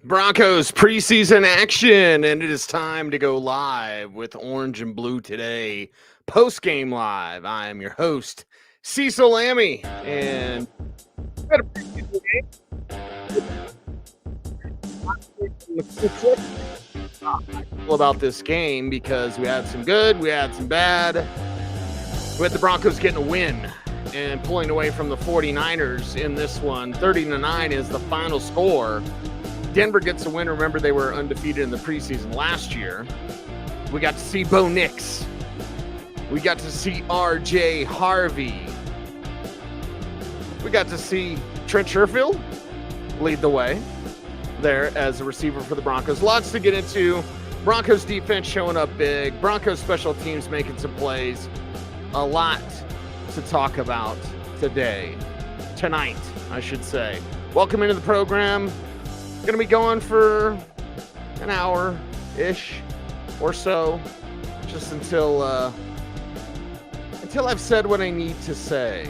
Broncos preseason action, and it is time to go live with Orange and Blue today. Postgame live. I am your host, Cecil Lammey, and we had a preseason game. I feel about this game because we had some good, we had some bad. We had the Broncos getting a win and pulling away from the 49ers in this one. 30-9 is the final score. Denver gets a win. Remember, they were undefeated in the preseason last year. We got to see Bo Nix. We got to see R.J. Harvey. We got to see Trent Sherfield lead the way there as a receiver for the Broncos. Lots to get into. Broncos defense showing up big. Broncos special teams making some plays. A lot to talk about tonight, I should say. Welcome into the program. Going to be going for an hour-ish or so, just until I've said what I need to say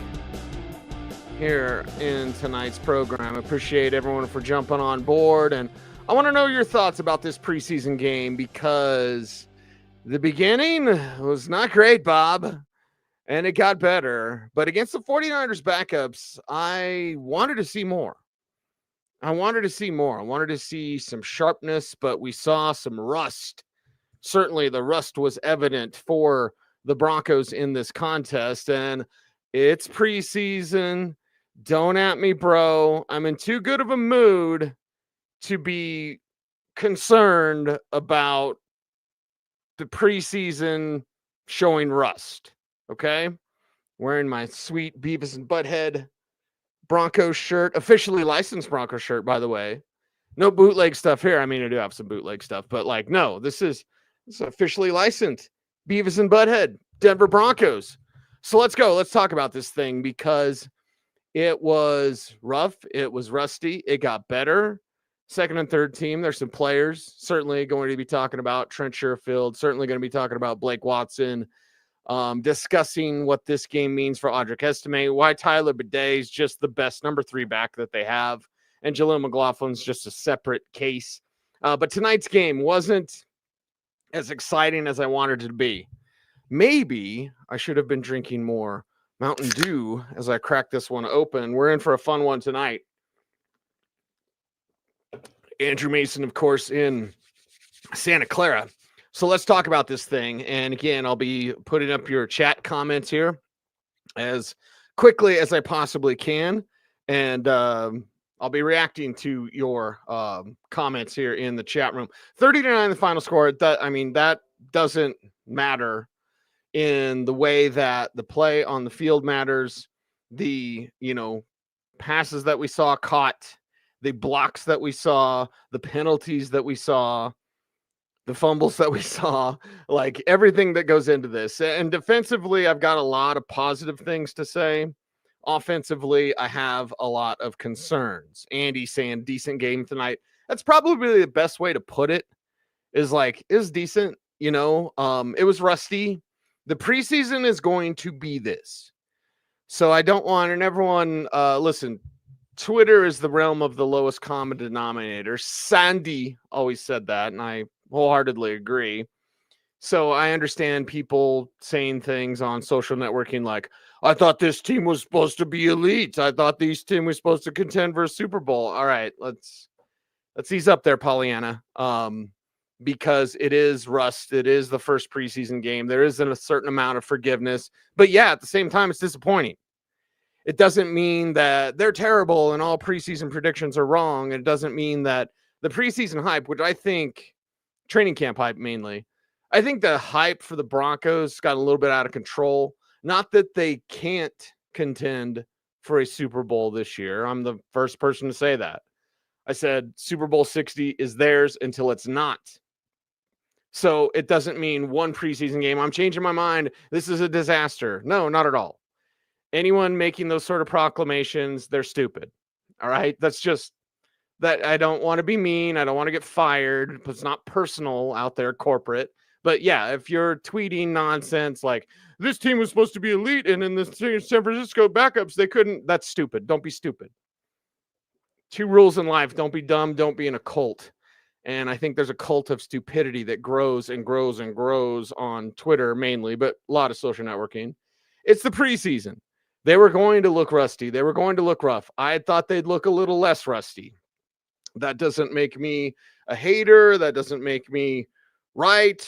here in tonight's program. I appreciate everyone for jumping on board, and I want to know your thoughts about this preseason game because the beginning was not great, Bob, and it got better. But against the 49ers backups, I wanted to see more. I wanted to see some sharpness, but we saw some rust. Certainly the rust was evident for the Broncos in this contest, and it's preseason. Don't at me, bro. I'm in too good of a mood to be concerned about the preseason showing rust, okay? Wearing my sweet Beavis and Butthead Broncos shirt, officially licensed Broncos shirt, by the way. No bootleg stuff here. I mean, I do have some bootleg stuff, but no, this is officially licensed Beavis and Butthead Denver Broncos. So let's go. Let's talk about this thing because it was rough. It was rusty. It got better. Second and third team, there's some players certainly going to be talking about Trent Sherfield, certainly going to be talking about Blake Watson, discussing what this game means for Audric Estime, why Tyler Bidet is just the best number 3 back that they have, and Jaleel McLaughlin's just a separate case. But tonight's game wasn't as exciting as I wanted it to be. Maybe I should have been drinking more Mountain Dew as I crack this one open. We're in for a fun one tonight. Andrew Mason, of course, in Santa Clara. So let's talk about this thing. And again, I'll be putting up your chat comments here as quickly as I possibly can. And I'll be reacting to your comments here in the chat room. 30-9, the final score. That doesn't matter in the way that the play on the field matters. The, passes that we saw caught, the blocks that we saw, the penalties that we saw, the fumbles that we saw, everything that goes into this. And defensively, I've got a lot of positive things to say. Offensively, I have a lot of concerns. Andy saying decent game tonight. That's probably the best way to put it is decent. It was rusty. The preseason is going to be this. So I don't want, and everyone, listen, Twitter is the realm of the lowest common denominator. Sandy always said that, and I wholeheartedly agree. So I understand people saying things on social networking like, I thought this team was supposed to be elite. I thought this team was supposed to contend for a Super Bowl. All right, let's ease up there, Pollyanna. Because it is rust. It is the first preseason game. There isn't a certain amount of forgiveness. But yeah, at the same time, it's disappointing. It doesn't mean that they're terrible and all preseason predictions are wrong. It doesn't mean that the preseason hype, which I think training camp hype mainly, I think the hype for the Broncos got a little bit out of control. Not that they can't contend for a Super Bowl this year. I'm the first person to say that. I said Super Bowl 60 is theirs until it's not. So it doesn't mean one preseason game, I'm changing my mind, this is a disaster. No, not at all. Anyone making those sort of proclamations, they're stupid. All right? That's just that. I don't want to be mean. I don't want to get fired. It's not personal out there, corporate. But yeah, if you're tweeting nonsense like this team was supposed to be elite and in the San Francisco backups, they couldn't, that's stupid. Don't be stupid. 2 rules in life: don't be dumb, don't be in a cult. And I think there's a cult of stupidity that grows and grows and grows on Twitter mainly, but a lot of social networking. It's the preseason. They were going to look rusty. They were going to look rough. I thought they'd look a little less rusty. That doesn't make me a hater. That doesn't make me right.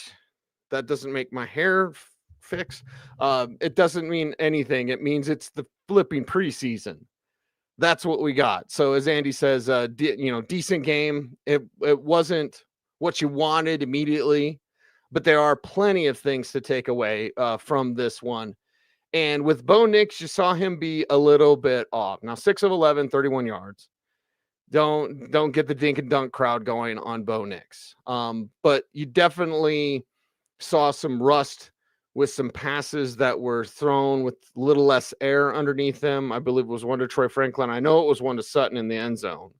That doesn't make my hair fix. It doesn't mean anything. It means it's the flipping preseason. That's what we got. So as Andy says, decent game. It wasn't what you wanted immediately, but there are plenty of things to take away from this one. And with Bo Nix, you saw him be a little bit off. Now, 6 of 11, 31 yards. Don't get the dink and dunk crowd going on Bo Nix. But you definitely saw some rust with some passes that were thrown with a little less air underneath them. I believe it was one to Troy Franklin. I know it was one to Sutton in the end zone.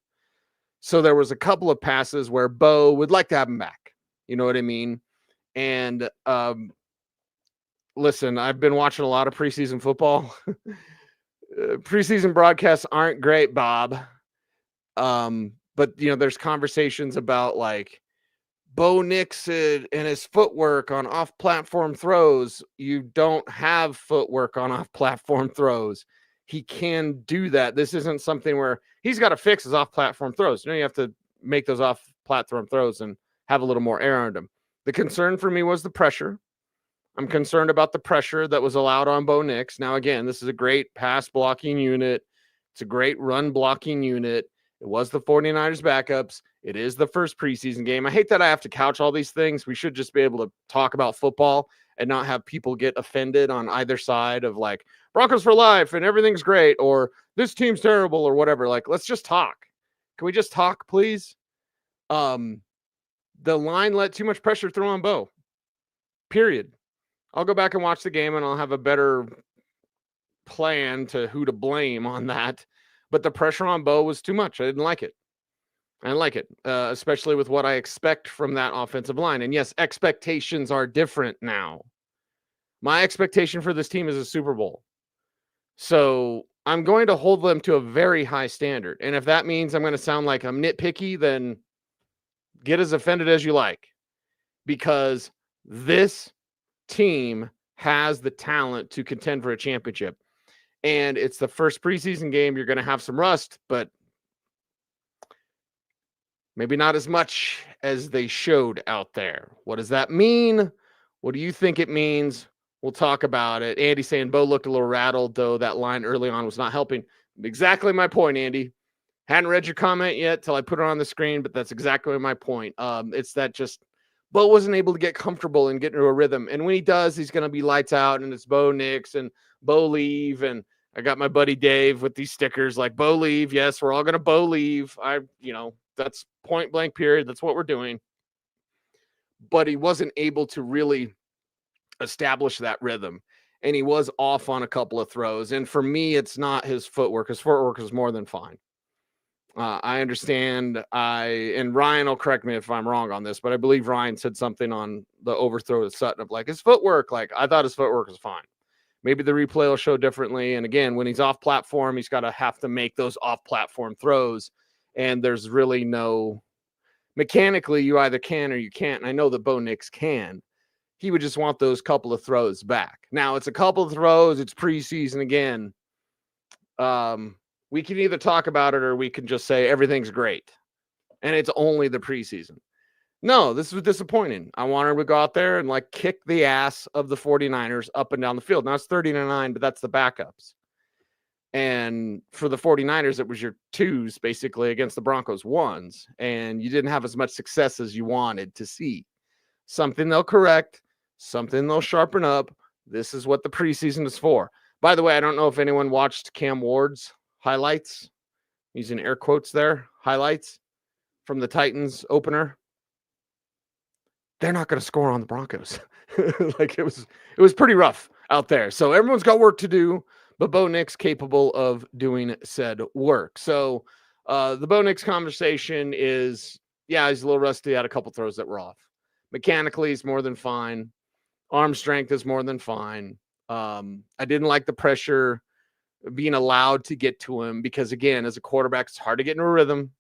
So there was a couple of passes where Bo would like to have him back. You know what I mean? And listen, I've been watching a lot of preseason football. Preseason broadcasts aren't great, Bob. But there's conversations about like Bo Nix and his footwork on off-platform throws. You don't have footwork on off-platform throws. He can do that. This isn't something where he's got to fix his off-platform throws. You have to make those off-platform throws and have a little more air on them. The concern for me was the pressure. I'm concerned about the pressure that was allowed on Bo Nix. Now, again, this is a great pass blocking unit. It's a great run blocking unit. It was the 49ers backups. It is the first preseason game. I hate that I have to couch all these things. We should just be able to talk about football and not have people get offended on either side of like Broncos for life and everything's great or this team's terrible or whatever. Like, let's just talk. Can we just talk, please? The line let too much pressure throw on Bo. Period. I'll go back and watch the game and I'll have a better plan to who to blame on that. But the pressure on Bo was too much. I didn't like it. Especially with what I expect from that offensive line. And yes, expectations are different now. My expectation for this team is a Super Bowl. So I'm going to hold them to a very high standard. And if that means I'm going to sound like I'm nitpicky, then get as offended as you like. Because this team has the talent to contend for a championship. And it's the first preseason game. You're going to have some rust, but maybe not as much as they showed out there. What does that mean? What do you think it means? We'll talk about it. Andy saying Bo looked a little rattled, though that line early on was not helping. Exactly my point, Andy. Hadn't read your comment yet till I put it on the screen, but that's exactly my point. It's that just Bo wasn't able to get comfortable and get into a rhythm. And when he does, he's going to be lights out, and it's Bo Nix and Bo leave. And I got my buddy Dave with these stickers like Bo leave. Yes, we're all going to Bo leave. That's point blank period. That's what we're doing. But he wasn't able to really establish that rhythm. And he was off on a couple of throws. And for me, it's not his footwork. His footwork is more than fine. I understand. And Ryan will correct me if I'm wrong on this, but I believe Ryan said something on the overthrow to Sutton of like his footwork. Like I thought his footwork was fine. Maybe the replay will show differently. And again, when he's off platform, he's got to have to make those off platform throws. And there's really no mechanically, you either can or you can't. And I know that Bo Nix can. He would just want those couple of throws back. Now it's a couple of throws. It's preseason again. We can either talk about it or we can just say everything's great. And it's only the preseason. No, this was disappointing. I wanted him to go out there and like kick the ass of the 49ers up and down the field. Now it's 30-9, but that's the backups. And for the 49ers, it was your 2s basically against the Broncos 1s. And you didn't have as much success as you wanted to see. Something they'll correct, something they'll sharpen up. This is what the preseason is for. By the way, I don't know if anyone watched Cam Ward's highlights. Using air quotes there. Highlights from the Titans opener. They're not going to score on the Broncos. Like it was pretty rough out there. So everyone's got work to do, but Bo Nix capable of doing said work. So the Bo Nix conversation is, yeah, he's a little rusty. Had a couple throws that were off. Mechanically, he's more than fine. Arm strength is more than fine. I didn't like the pressure being allowed to get to him, because again, as a quarterback, it's hard to get in a rhythm.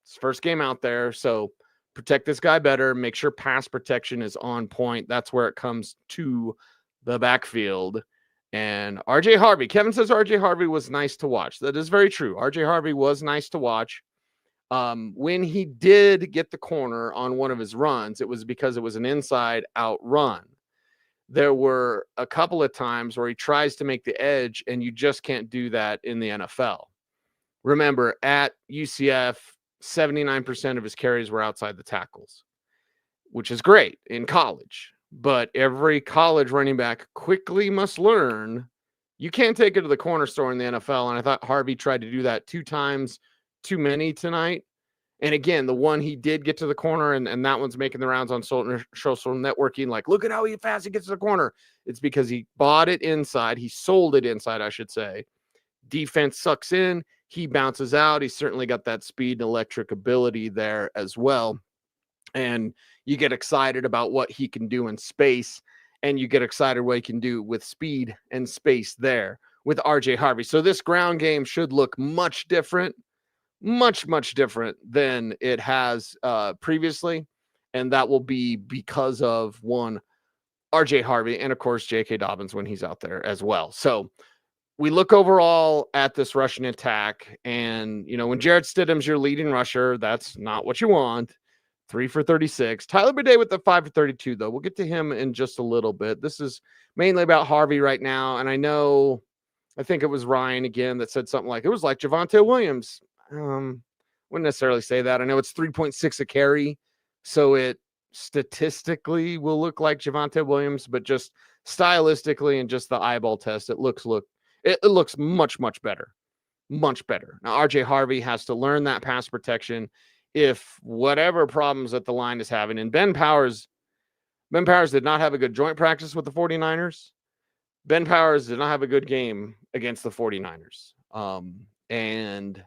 It's first game out there. So protect this guy better. Make sure pass protection is on point. That's where it comes to the backfield. And RJ Harvey, Kevin says RJ Harvey was nice to watch. That is very true. RJ Harvey was nice to watch. When he did get the corner on one of his runs, it was because it was an inside out run. There were a couple of times where he tries to make the edge, and you just can't do that in the NFL. Remember, at UCF, 79% of his carries were outside the tackles, which is great in college. But every college running back quickly must learn you can't take it to the corner store in the NFL. And I thought Harvey tried to do that 2 times too many tonight. And again, the one he did get to the corner, and that one's making the rounds on social networking, like, look at how fast he gets to the corner. It's because he bought it inside. He sold it inside, I should say. Defense sucks in. He bounces out. He's certainly got that speed and electric ability there as well. And you get excited about what he can do in space, and you get excited what he can do with speed and space there with RJ Harvey. So this ground game should look much different, much different than it has previously. And that will be because of, one, RJ Harvey, and of course, J.K. Dobbins when he's out there as well. So we look overall at this rushing attack, and, you know, when Jarrett Stidham's your leading rusher, that's not what you want. 3 for 36. Tyler Bidet with the 5 for 32, though. We'll get to him in just a little bit. This is mainly about Harvey right now, and I think it was Ryan again that said something like, it was like Javonte Williams. Wouldn't necessarily say that. I know it's 3.6 a carry, so it statistically will look like Javonte Williams, but just stylistically and just the eyeball test, it looks much better. Much better. Now, RJ Harvey has to learn that pass protection. If whatever problems that the line is having, and Ben Powers did not have a good joint practice with the 49ers. Ben Powers did not have a good game against the 49ers. And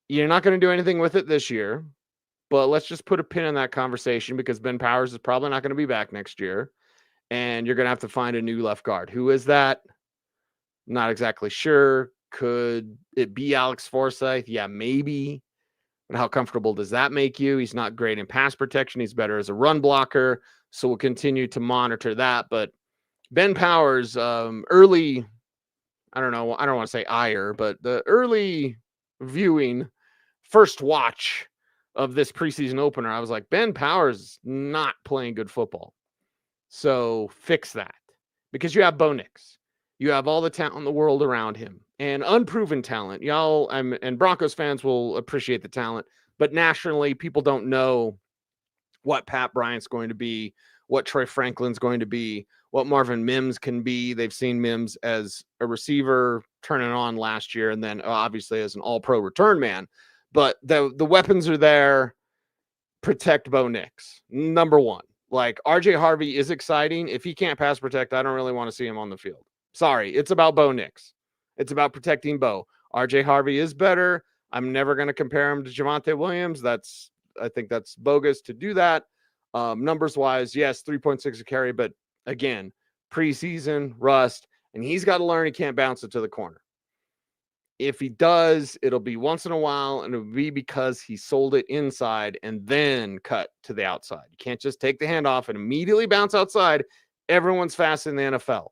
you're not going to do anything with it this year, but let's just put a pin in that conversation, because Ben Powers is probably not going to be back next year, and you're going to have to find a new left guard. Who is that? Not exactly sure. Could it be Alex Forsyth? Yeah, maybe. But how comfortable does that make you? He's not great in pass protection. He's better as a run blocker. So we'll continue to monitor that. But Ben Powers, early, I don't want to say ire, but the early viewing, first watch of this preseason opener, I was like, Ben Powers not playing good football. So fix that, because you have Bo Nix. You have all the talent in the world around him, and unproven talent. Y'all, and Broncos fans will appreciate the talent, but nationally, people don't know what Pat Bryant's going to be, what Troy Franklin's going to be, what Marvin Mims can be. They've seen Mims as a receiver turning on last year, and then obviously as an all-pro return man. But the weapons are there. Protect Bo Nix, number one. Like, RJ Harvey is exciting. If he can't pass protect, I don't really want to see him on the field. Sorry, it's about Bo Nix. It's about protecting Bo. RJ Harvey is better. I'm never going to compare him to Javonte Williams. I think that's bogus to do that. Numbers wise, yes, 3.6 a carry, but again, preseason, rust, and he's got to learn he can't bounce it to the corner. If he does, it'll be once in a while, and it'll be because he sold it inside and then cut to the outside. You can't just take the handoff and immediately bounce outside. Everyone's fast in the NFL.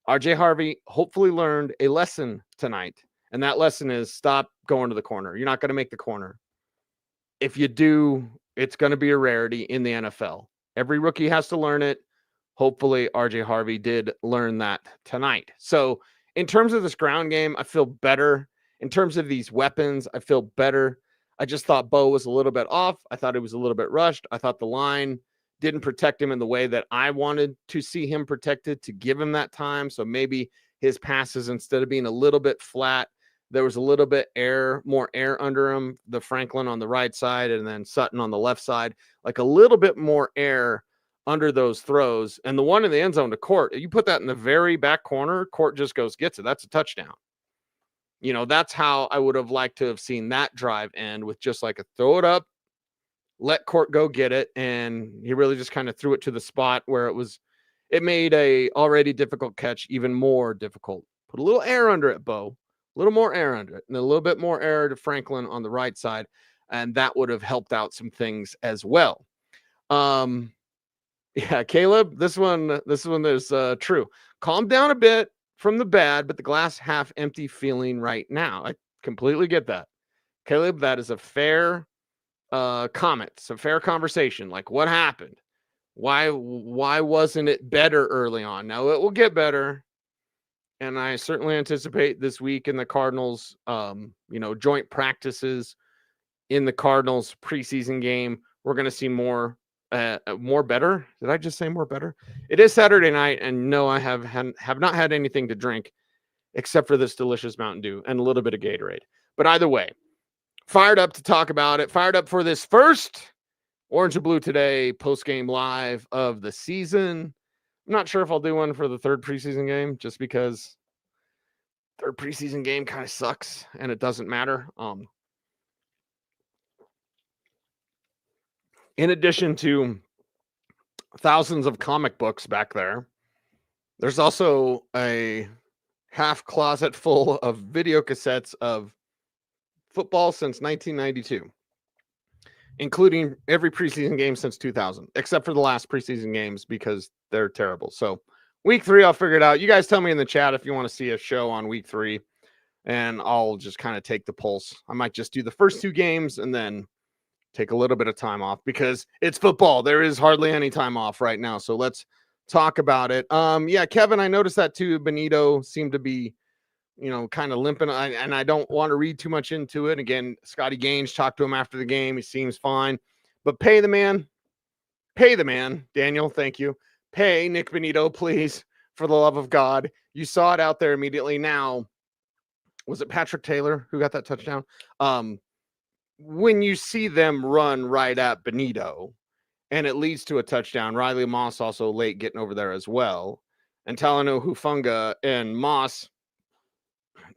RJ Harvey hopefully learned a lesson tonight, and that lesson is stop going to the corner. You're not going to make the corner. If you do, it's going to be a rarity in the NFL. Every rookie has to learn it. Hopefully, RJ Harvey did learn that tonight. So in terms of this ground game, I feel better. In terms of these weapons, I feel better. I just thought Bo was a little bit off. I thought it was a little bit rushed. I thought the line didn't protect him in the way that I wanted to see him protected, to give him that time. So maybe his passes, instead of being a little bit flat, there was a little bit more air under him, the Franklin on the right side and then Sutton on the left side, like a little bit more air under those throws. And the one in the end zone to Court, you put that in the very back corner, Court just gets it. That's a touchdown. You know, that's how I would have liked to have seen that drive end, with just like a throw it up, let Court go get it, and he really just kind of threw it to the spot where it made a already difficult catch even more difficult. Put a little air under it, Bo. A little more air under it, and a little bit more air to Franklin on the right side, and that would have helped out some things as well. Yeah, Caleb, this one is true. Calm down a bit from the bad, but the glass half empty feeling right now. I completely get that. Caleb, that is a fair comment. It's a fair conversation. Like, what happened? Why wasn't it better early on? Now it will get better. And I certainly anticipate this week in the Cardinals, joint practices in the Cardinals preseason game, we're going to see more better. Did I just say more better? It is Saturday night, and no, I have not had anything to drink except for this delicious Mountain Dew and a little bit of Gatorade. But either way, fired up to talk about it. Fired up for this first Orange and Blue Today post-game live of the season. I'm not sure if I'll do one for the third preseason game, just because third preseason game kind of sucks and it doesn't matter. In addition to thousands of comic books back there, there's also a half closet full of video cassettes of football since 1992, including every preseason game since 2000, except for the last preseason games because they're terrible. So week 3, I'll figure it out. You guys tell me in the chat if you want to see a show on week 3, and I'll just kind of take the pulse. I might just do the first 2 games and then take a little bit of time off because it's football. There is hardly any time off right now. So let's talk about it. Yeah, Kevin, I noticed that too. Bonitto seemed to be, kind of limping. And I don't want to read too much into it. Again, Scotty Gaines talked to him after the game. He seems fine. But pay the man. Daniel, thank you. Pay Nick Bonitto, please, for the love of God. You saw it out there immediately. Now, was it Patrick Taylor who got that touchdown? When you see them run right at Bonitto and it leads to a touchdown, Riley Moss also late getting over there as well. And Talanoa Hufanga and Moss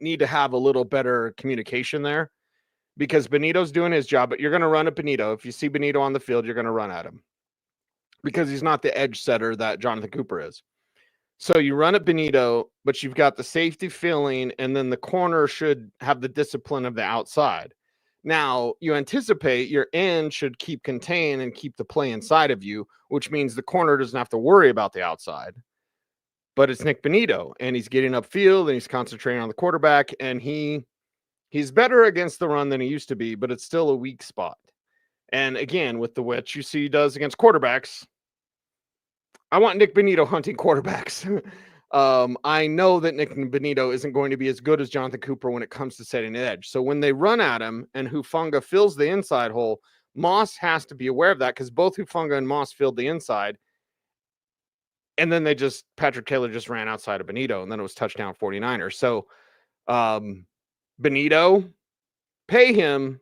need to have a little better communication there because Bonitto's doing his job, but you're going to run at Bonitto. If you see Bonitto on the field, you're going to run at him because he's not the edge setter that Jonathan Cooper is. So you run at Bonitto, but you've got the safety filling, and then the corner should have the discipline of the outside. Now, you anticipate your end should keep contained and keep the play inside of you, which means the corner doesn't have to worry about the outside. But it's Nick Bonitto, and he's getting upfield, and he's concentrating on the quarterback, and he's better against the run than he used to be, but it's still a weak spot. And again, with the which you see he does against quarterbacks, I want Nick Bonitto hunting quarterbacks. I know that Nick Bonitto isn't going to be as good as Jonathan Cooper when it comes to setting an edge. So when they run at him and Hufanga fills the inside hole, Moss has to be aware of that because both Hufanga and Moss filled the inside. And then Patrick Taylor just ran outside of Bonitto, and then it was touchdown 49ers. So Bonitto, pay him,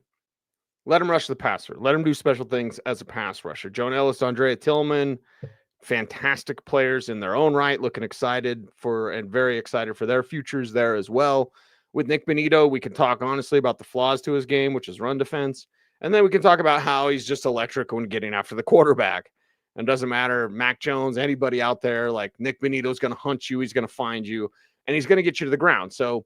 let him rush the passer. Let him do special things as a pass rusher. Joan Ellis, Andrea Tillman, fantastic players in their own right, looking excited and very excited for their futures there as well. With Nick Bonitto, we can talk honestly about the flaws to his game, which is run defense. And then we can talk about how he's just electric when getting after the quarterback. And doesn't matter, Mac Jones, anybody out there, like Nick Bonitto's going to hunt you. He's going to find you, and he's going to get you to the ground. So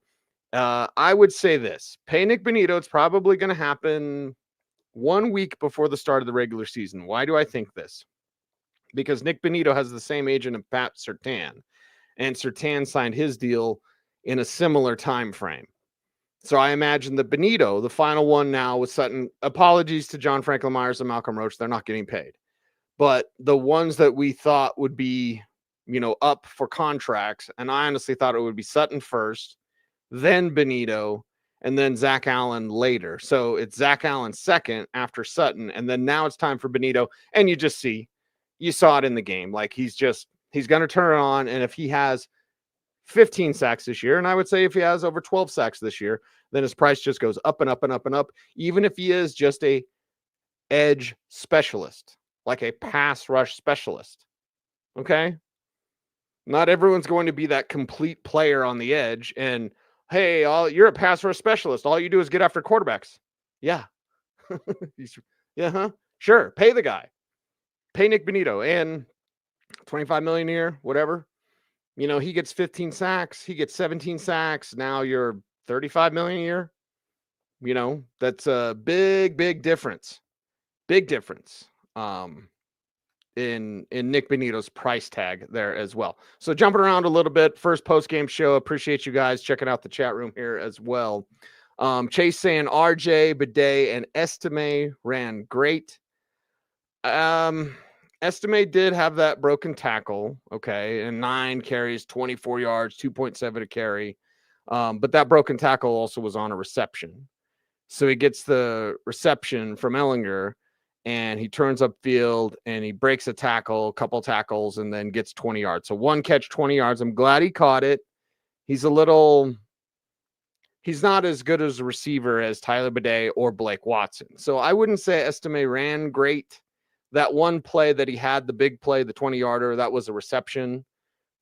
I would say this. Pay Nick Bonitto. It's probably going to happen 1 week before the start of the regular season. Why do I think this? Because Nick Bonitto has the same agent as Pat Surtain, and Surtain signed his deal in a similar time frame. So I imagine that Bonitto, the final one now with Sutton, apologies to John Franklin Myers and Malcolm Roach, they're not getting paid. But the ones that we thought would be, up for contracts, and I honestly thought it would be Sutton first, then Bonitto, and then Zach Allen later. So it's Zach Allen second after Sutton, and then now it's time for Bonitto, and you saw it in the game. Like he's going to turn it on. And if he has 15 sacks this year, and I would say if he has over 12 sacks this year, then his price just goes up and up and up and up, even if he is just a edge specialist, like a pass rush specialist. Okay. Not everyone's going to be that complete player on the edge. And hey, you're a pass rush specialist. All you do is get after quarterbacks. Yeah. Sure. Pay the guy. Pay Nick Bonitto and $25 million a year, whatever. He gets 15 sacks, he gets 17 sacks. Now you're 35 million a year. That's a big difference. Big difference. In Nick Bonitto's price tag there as well. So jumping around a little bit, first post-game show. Appreciate you guys checking out the chat room here as well. Chase saying RJ, Bidet, and Estime ran great. Estime did have that broken tackle, okay, and 9 carries, 24 yards, 2.7 a carry. But that broken tackle also was on a reception. So he gets the reception from Ellinger, and he turns upfield and he breaks a tackle, a couple tackles, and then gets 20 yards. So 1 catch, 20 yards. I'm glad he caught it. He's not as good as a receiver as Tyler Bidet or Blake Watson. So I wouldn't say Estime ran great. That one play that he had, the big play, the 20-yarder, that was a reception.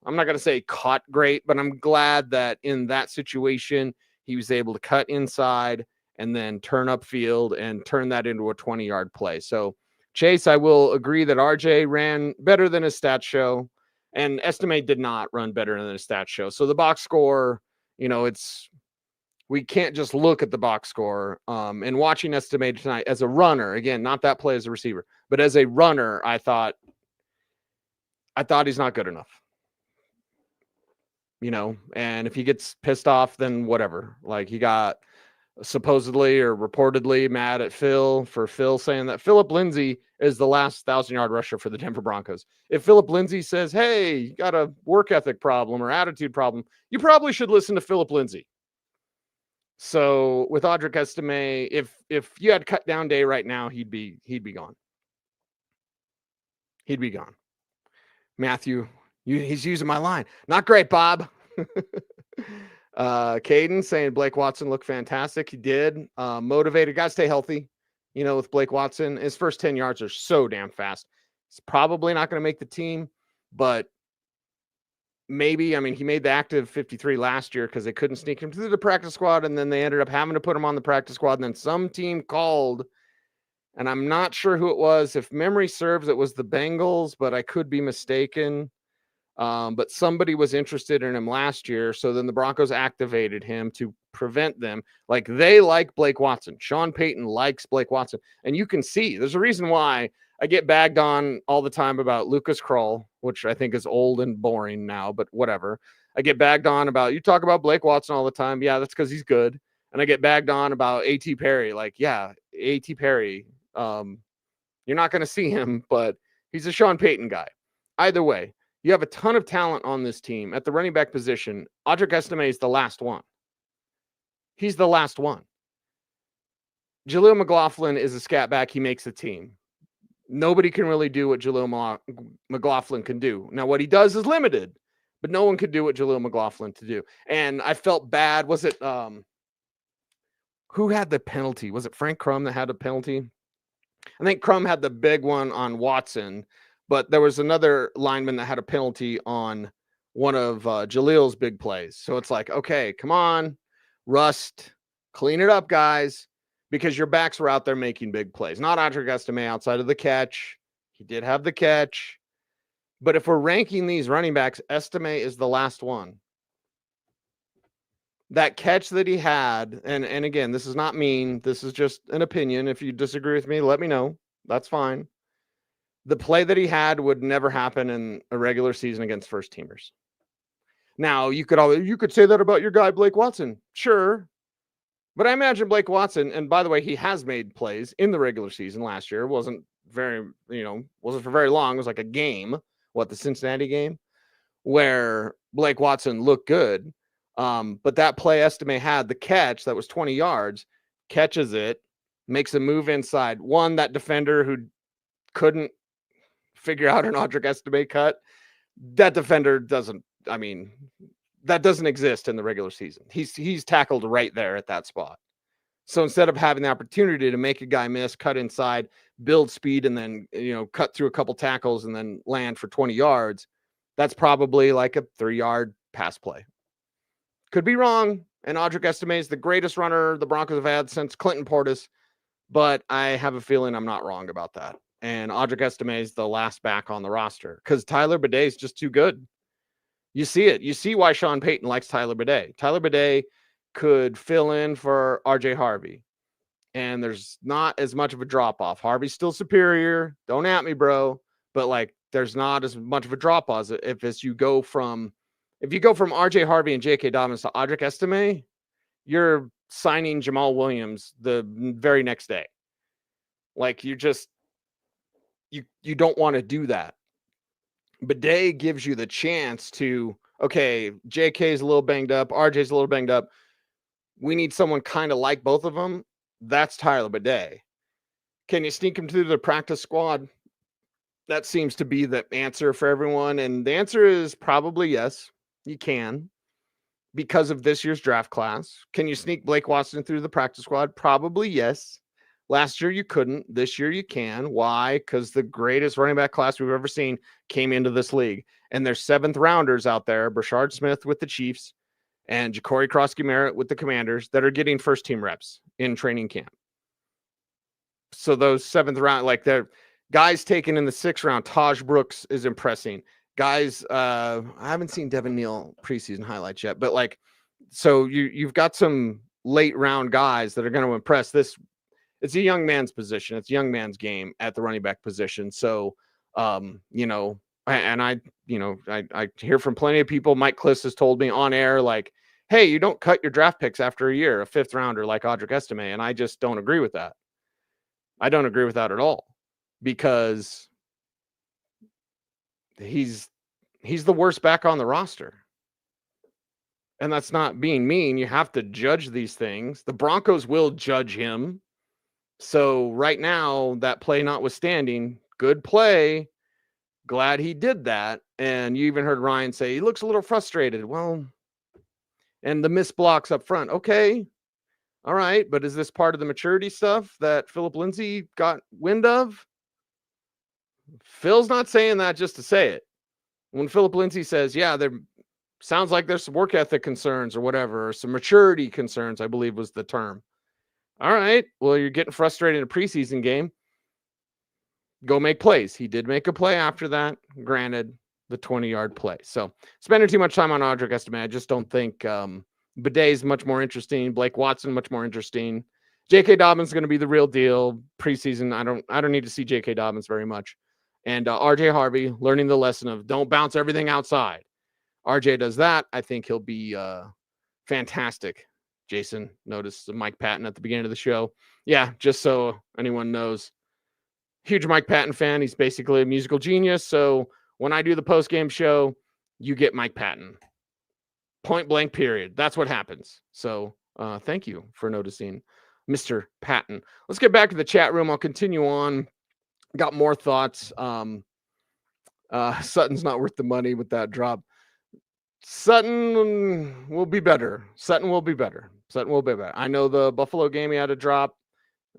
I'm not going to say caught great, but I'm glad that in that situation, he was able to cut inside and then turn upfield and turn that into a 20-yard play. So, Chase, I will agree that RJ ran better than his stats show, and Estime did not run better than his stats show. So the box score, we can't just look at the box score. And watching Estime tonight as a runner, again, not that play as a receiver, but as a runner, I thought he's not good enough. And if he gets pissed off, then whatever. Like, he got supposedly or reportedly mad at Phil saying that Philip Lindsay is the last 1,000-yard rusher for the Denver Broncos. If Philip Lindsay says, hey, you got a work ethic problem or attitude problem, you probably should listen to Philip Lindsay. So with Audric Estime, if you had cut down day right now, he'd be gone. He'd be gone. Matthew, he's using my line. Not great, Bob. Caden saying Blake Watson looked fantastic. He did. Motivated. Got to stay healthy. With Blake Watson, his first 10 yards are so damn fast. He's probably not going to make the team, but maybe. I mean, he made the active 53 last year because they couldn't sneak him through the practice squad, and then they ended up having to put him on the practice squad. And then some team called, and I'm not sure who it was. If memory serves, it was the Bengals, but I could be mistaken. But somebody was interested in him last year. So then the Broncos activated him to prevent them. Like, they like Blake Watson. Sean Payton likes Blake Watson. And you can see there's a reason why I get bagged on all the time about Lucas Krull, which I think is old and boring now, but whatever. I get bagged on about, you talk about Blake Watson all the time. Yeah, that's because he's good. And I get bagged on about A.T. Perry. Like, yeah, A.T. Perry. You're not going to see him, but he's a Sean Payton guy. Either way, you have a ton of talent on this team. At the running back position, Audric Estime is the last one. He's the last one. Jaleel McLaughlin is a scat back. He makes the team. Nobody can really do what Jaleel McLaughlin can do. Now, what he does is limited, but no one could do what Jaleel McLaughlin to do. And I felt bad. Was it who had the penalty? Was it Frank Crum that had a penalty? I think Crum had the big one on Watson, but there was another lineman that had a penalty on one of Jaleel's big plays. So it's like, okay, come on, Rust, clean it up, guys, because your backs were out there making big plays. Not Audric Estime outside of the catch. He did have the catch. But if we're ranking these running backs, Estime is the last one. That catch that he had, and again, this is not mean. This is just an opinion. If you disagree with me, let me know. That's fine. The play that he had would never happen in a regular season against first teamers. Now, you could say that about your guy, Blake Watson. Sure. But I imagine Blake Watson, and by the way, he has made plays in the regular season last year. Wasn't for very long. It was like a game, the Cincinnati game, where Blake Watson looked good. But that play Estime had, the catch that was 20 yards, catches it, makes a move inside. One, that defender who couldn't figure out an Audric Estime cut, that defender doesn't exist in the regular season. He's tackled right there at that spot. So instead of having the opportunity to make a guy miss, cut inside, build speed, and then, cut through a couple tackles and then land for 20 yards, that's probably like a 3-yard pass play. Could be wrong. And Audric Estime is the greatest runner the Broncos have had since Clinton Portis, but I have a feeling I'm not wrong about that. And Audric Estime is the last back on the roster because Tyler Bidet is just too good. You see it. You see why Sean Payton likes Tyler Bidet. Tyler Bidet could fill in for RJ Harvey, and there's not as much of a drop off. Harvey's still superior. Don't at me, bro. But like, there's not as much of a drop off if you go from RJ Harvey and J.K. Dobbins to Audric Estime, you're signing Jamal Williams the very next day. Like, you don't want to do that. Bidet gives you the chance to, okay, JK's a little banged up, RJ's a little banged up. We need someone kind of like both of them. That's Tyler Bidet. Can you sneak him through the practice squad? That seems to be the answer for everyone. And the answer is probably yes, you can, because of this year's draft class. Can you sneak Blake Watson through the practice squad? Probably yes. Last year you couldn't. This year you can. Why? Because the greatest running back class we've ever seen came into this league. And there's 7th rounders out there, Brashard Smith with the Chiefs and Ja'Cory Krosky-Merritt with the Commanders, that are getting first team reps in training camp. So those 7th round, like, they're guys taken in the 6th round. Taj Brooks is impressing. Guys, I haven't seen Devin Neal preseason highlights yet, but like, so you've got some late round guys that are going to impress. It's a young man's position. It's a young man's game at the running back position. So, you know, and I hear from plenty of people. Mike Kliss has told me on air, like, hey, you don't cut your draft picks after a year, a 5th rounder like Audric Estime. And I just don't agree with that. I don't agree with that at all, because he's the worst back on the roster. And that's not being mean. You have to judge these things. The Broncos will judge him. So right now, that play notwithstanding, good play. Glad he did that. And you even heard Ryan say he looks a little frustrated. Well, and the missed blocks up front. Okay. All right. But is this part of the maturity stuff that Philip Lindsay got wind of? Phil's not saying that just to say it. When Philip Lindsay says, yeah, there sounds like there's some work ethic concerns or whatever, or some maturity concerns, I believe was the term. All right. Well, you're getting frustrated in a preseason game. Go make plays. He did make a play after that. Granted, the 20-yard play. So spending too much time on Audric Estime, I just don't think Bidet is much more interesting. Blake Watson, much more interesting. J.K. Dobbins is going to be the real deal. Preseason, I don't need to see J.K. Dobbins very much. And RJ Harvey learning the lesson of don't bounce everything outside. RJ does that. I think he'll be fantastic. Jason noticed Mike Patton at the beginning of the show. Yeah, just so anyone knows, huge Mike Patton fan. He's basically a musical genius. So when I do the post-game show, you get Mike Patton. Point blank, period. That's what happens. So thank you for noticing, Mr. Patton. Let's get back to the chat room. I'll continue on. Got more thoughts. Sutton's not worth the money with that drop. Sutton will be better. Sutton will be better. I know the Buffalo game he had a drop.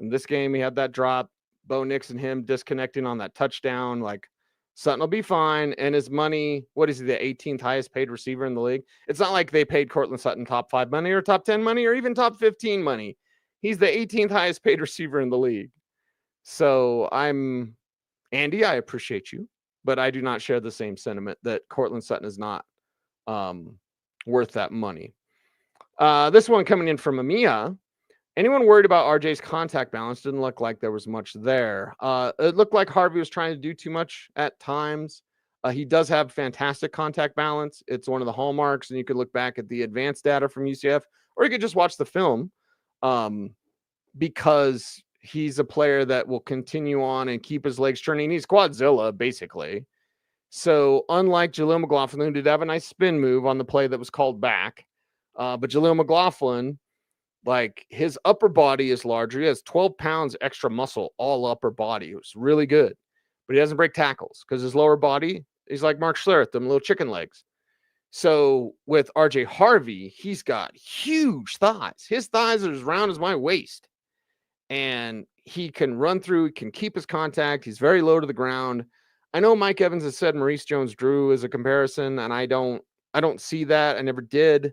In this game he had that drop. Bo Nix and him disconnecting on that touchdown. Like, Sutton will be fine. And his money, what is he, the 18th highest paid receiver in the league? It's not like they paid Cortland Sutton top 5 money or top 10 money or even top 15 money. He's the 18th highest paid receiver in the league. So Andy, I appreciate you, but I do not share the same sentiment that Cortland Sutton is not worth that money. This one coming in from Amia. Anyone worried about RJ's contact balance? Didn't look like there was much there. It looked like Harvey was trying to do too much at times. He does have fantastic contact balance. It's one of the hallmarks, and you could look back at the advanced data from UCF, or you could just watch the film, because he's a player that will continue on and keep his legs turning. He's Quadzilla, basically. So unlike Jaleel McLaughlin, who did have a nice spin move on the play that was called back, but Jaleel McLaughlin, like, his upper body is larger. He has 12 pounds extra muscle, all upper body. It was really good, but he doesn't break tackles because his lower body, he's like Mark Schlereth, them little chicken legs. So with RJ Harvey, he's got huge thighs. His thighs are as round as my waist, and he can run through, he can keep his contact. He's very low to the ground. I know Mike Evans has said Maurice Jones-Drew as a comparison, and I don't see that. I never did.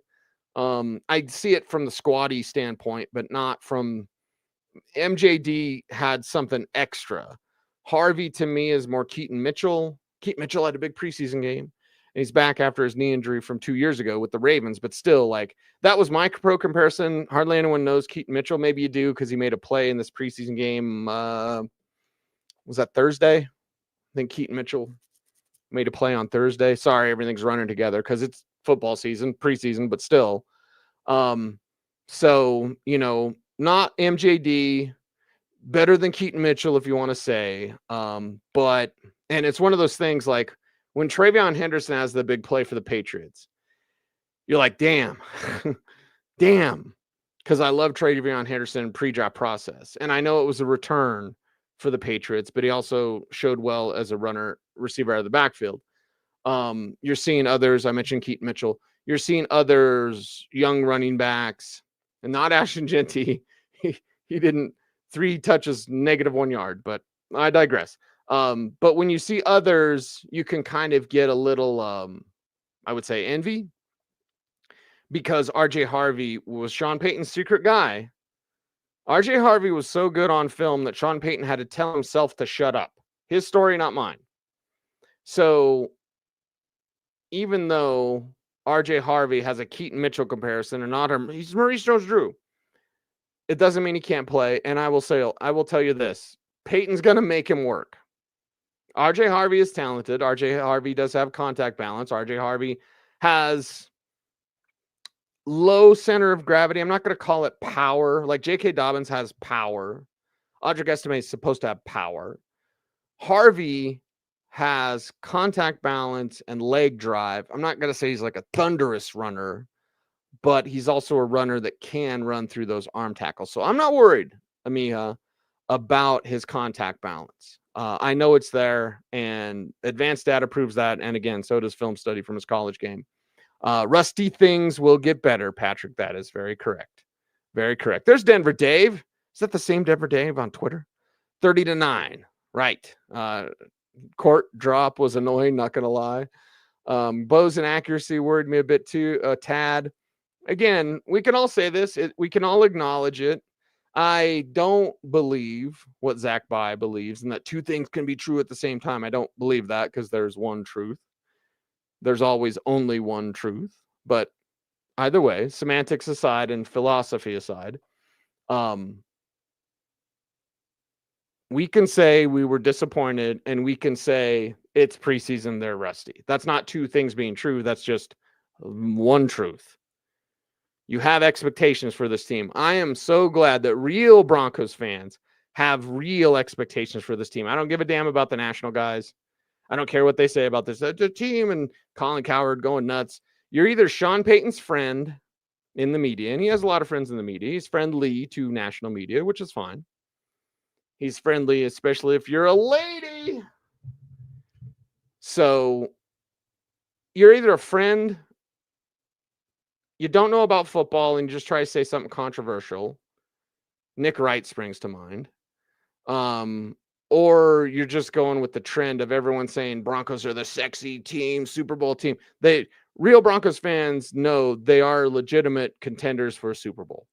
I see it from the squatty standpoint, but not from MJD had something extra. Harvey to me is more Keaton Mitchell. Keaton Mitchell had a big preseason game, And he's back after his knee injury from 2 years ago with the Ravens. But still, like, that was my pro comparison. Hardly anyone knows Keaton Mitchell. Maybe you do because he made a play in this preseason game. Was that Thursday? I think Keaton Mitchell made a play on Thursday. Sorry, everything's running together because it's football season, preseason, but still. So, you know, not MJD, better than Keaton Mitchell, if you want to say. But, and it's one of those things like when Travion Henderson has the big play for the Patriots, you're like, damn, damn. Because I love Travion Henderson pre-draft process. And I know it was a return for the Patriots, but he also showed well as a runner receiver out of the backfield. You're seeing others. I mentioned Keaton Mitchell. You're seeing others, young running backs, and not Ashton Genty. He didn't 3 touches, -1 yard, but I digress. But when you see others, you can kind of get a little, I would say, envy, because RJ Harvey was Sean Payton's secret guy. RJ Harvey was so good on film that Sean Payton had to tell himself to shut up. His story, not mine. So even though RJ Harvey has a Keaton Mitchell comparison and not him, he's Maurice Jones-Drew, it doesn't mean he can't play. And I will tell you this, Peyton's going to make him work. RJ Harvey is talented. RJ Harvey does have contact balance. RJ Harvey has low center of gravity. I'm not going to call it power. Like J.K. Dobbins has power. Audric Estime is supposed to have power. Harvey has contact balance and leg drive. I'm not going to say he's like a thunderous runner, but he's also a runner that can run through those arm tackles. So I'm not worried, Amiha, about his contact balance. I know it's there, and advanced data proves that. And again, so does film study from his college game. Rusty things will get better, Patrick. That is very correct. Very correct. There's Denver Dave. Is that the same Denver Dave on Twitter? 30-9. Right. Court drop was annoying, not going to lie. Bows and accuracy worried me a bit too, a tad. Again, we can all say this. We can all acknowledge it. I don't believe what Zach Bye believes, and that 2 things can be true at the same time. I don't believe that because there's one truth. There's always only one truth. But either way, semantics aside and philosophy aside, we can say we were disappointed, and we can say it's preseason, they're rusty. That's not 2 things being true. That's just one truth. You have expectations for this team. I am so glad that real Broncos fans have real expectations for this team. I don't give a damn about the national guys. I don't care what they say about this. The team and Colin Cowherd going nuts. You're either Sean Payton's friend in the media, and he has a lot of friends in the media. He's friendly to national media, which is fine. He's friendly, especially if you're a lady. So you're either a friend, you don't know about football, and you just try to say something controversial. Nick Wright springs to mind. Or you're just going with the trend of everyone saying Broncos are the sexy team, Super Bowl team. Real Broncos fans know they are legitimate contenders for a Super Bowl.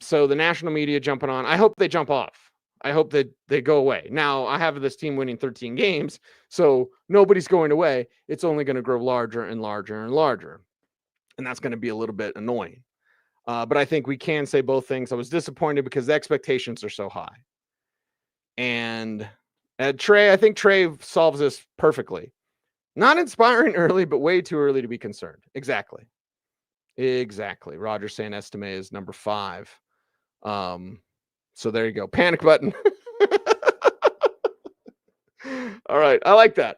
So the national media jumping on, I hope they jump off. I hope that they go away. Now, I have this team winning 13 games, so nobody's going away. It's only going to grow larger and larger and larger. And that's going to be a little bit annoying. But I think we can say both things. I was disappointed because the expectations are so high. And Trey, I think Trey solves this perfectly. Not inspiring early, but way too early to be concerned. Exactly. Roger saying Estime is number 5. So there you go. Panic button. All right. I like that.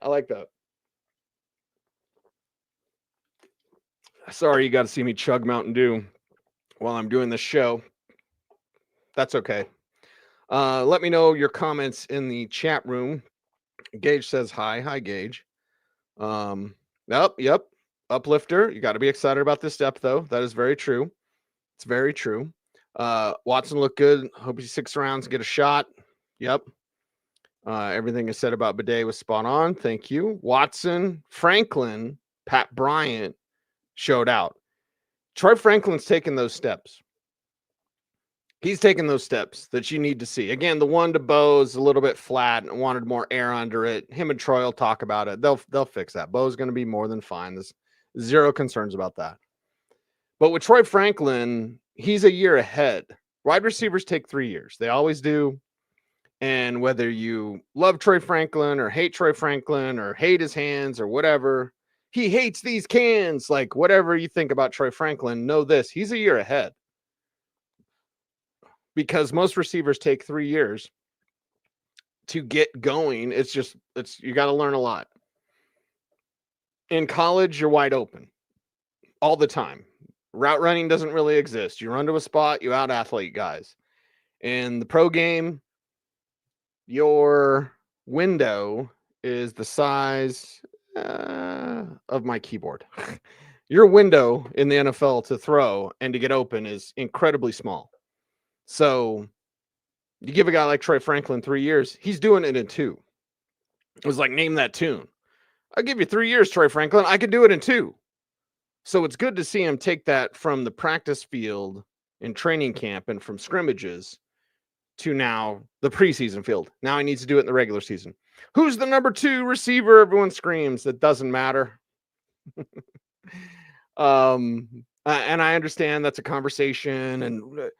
Sorry, you got to see me chug Mountain Dew while I'm doing this show. That's okay. Let me know your comments in the chat room. Gage says hi. Hi, Gage. Yep. Uplifter. You got to be excited about this step, though. That is very true. It's very true. Watson looked good. Hope he 6 rounds and get a shot. Yep. Everything is said about Bidet was spot on. Thank you. Watson, Franklin, Pat Bryant showed out. Troy Franklin's taken those steps. He's taking those steps that you need to see. Again, the one to Bo is a little bit flat and wanted more air under it. Him and Troy will talk about it. They'll fix that. Bo's going to be more than fine. There's zero concerns about that. But with Troy Franklin, he's a year ahead. Wide receivers take 3 years. They always do. And whether you love Troy Franklin or hate Troy Franklin or hate his hands or whatever, he hates these cans. Like whatever you think about Troy Franklin, know this, he's a year ahead. Because most receivers take 3 years to get going. You got to learn a lot. In college, you're wide open all the time. Route running doesn't really exist. You run to a spot, you out athlete guys. In the pro game, your window is the size of my keyboard. Your window in the NFL to throw and to get open is incredibly small. So you give a guy like Troy Franklin 3 years, he's doing it in 2. It was like, name that tune. I'll give you 3 years, Troy Franklin. I could do it in 2. So it's good to see him take that from the practice field in training camp and from scrimmages to now the preseason field. Now he needs to do it in the regular season. Who's the number 2 receiver? Everyone screams. That doesn't matter. And I understand that's a conversation. And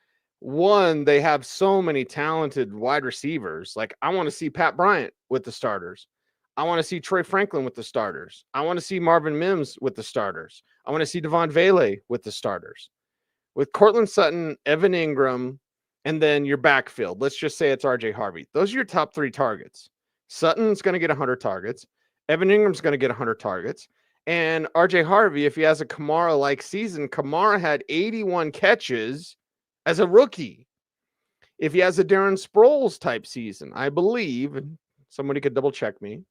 one, they have so many talented wide receivers. Like, I want to see Pat Bryant with the starters. I want to see Troy Franklin with the starters. I want to see Marvin Mims with the starters. I want to see Devon Vele with the starters. With Cortland Sutton, Evan Ingram, and then your backfield. Let's just say it's RJ Harvey. Those are your top 3 targets. Sutton's going to get 100 targets. Evan Ingram's going to get 100 targets. And RJ Harvey, if he has a Kamara-like season, Kamara had 81 catches as a rookie. If he has a Darren Sproles type season, I believe, and somebody could double check me,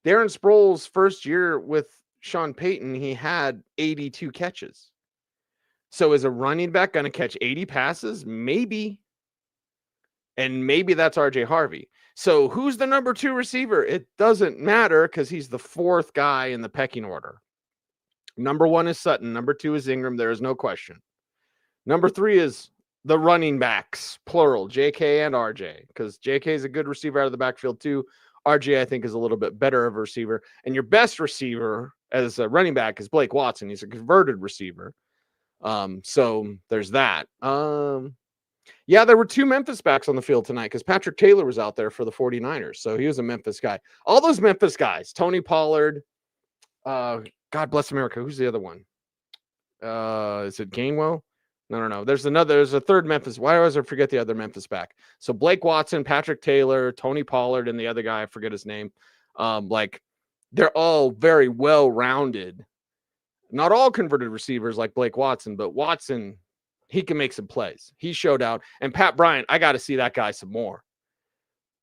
Darren Sproles' first year with Sean Payton, he had 82 catches. So is a running back going to catch 80 passes? Maybe. And maybe that's RJ Harvey. So who's the number 2 receiver? It doesn't matter because he's the 4th guy in the pecking order. Number 1 is Sutton. Number 2 is Ingram. There is no question. Number 3 is the running backs, plural, JK and RJ, because JK is a good receiver out of the backfield too. RJ, I think, is a little bit better of a receiver. And your best receiver as a running back is Blake Watson. He's a converted receiver. So there's that. Yeah, there were 2 Memphis backs on the field tonight because Patrick Taylor was out there for the 49ers. So he was a Memphis guy. All those Memphis guys, Tony Pollard, God bless America. Who's the other one? Is it Gainwell? No. There's a third Memphis. Why always I forget the other Memphis back? So Blake Watson, Patrick Taylor, Tony Pollard, and the other guy, I forget his name. They're all very well-rounded. Not all converted receivers like Blake Watson, but Watson, he can make some plays. He showed out. And Pat Bryant, I got to see that guy some more.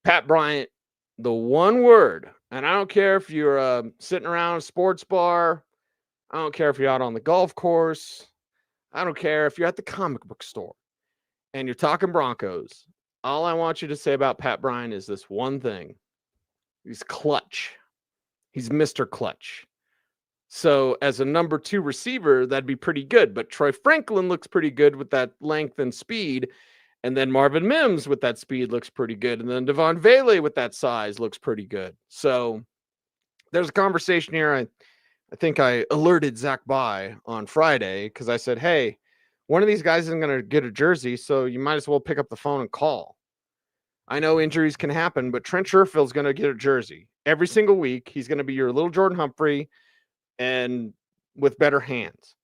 Pat Bryant, the one word, and I don't care if you're sitting around a sports bar. I don't care if you're out on the golf course. I don't care if you're at the comic book store and you're talking Broncos. All I want you to say about Pat Bryant is this one thing. He's clutch. He's Mr. Clutch. So as a number 2 receiver, that'd be pretty good. But Troy Franklin looks pretty good with that length and speed. And then Marvin Mims with that speed looks pretty good. And then Devon Vele with that size looks pretty good. So there's a conversation here. I think I alerted Zach By on Friday because I said, hey, one of these guys isn't going to get a jersey, so you might as well pick up the phone and call. I know injuries can happen, but Trent Sherfield's going to get a jersey every single week. He's going to be your little Jordan Humphrey and with better hands.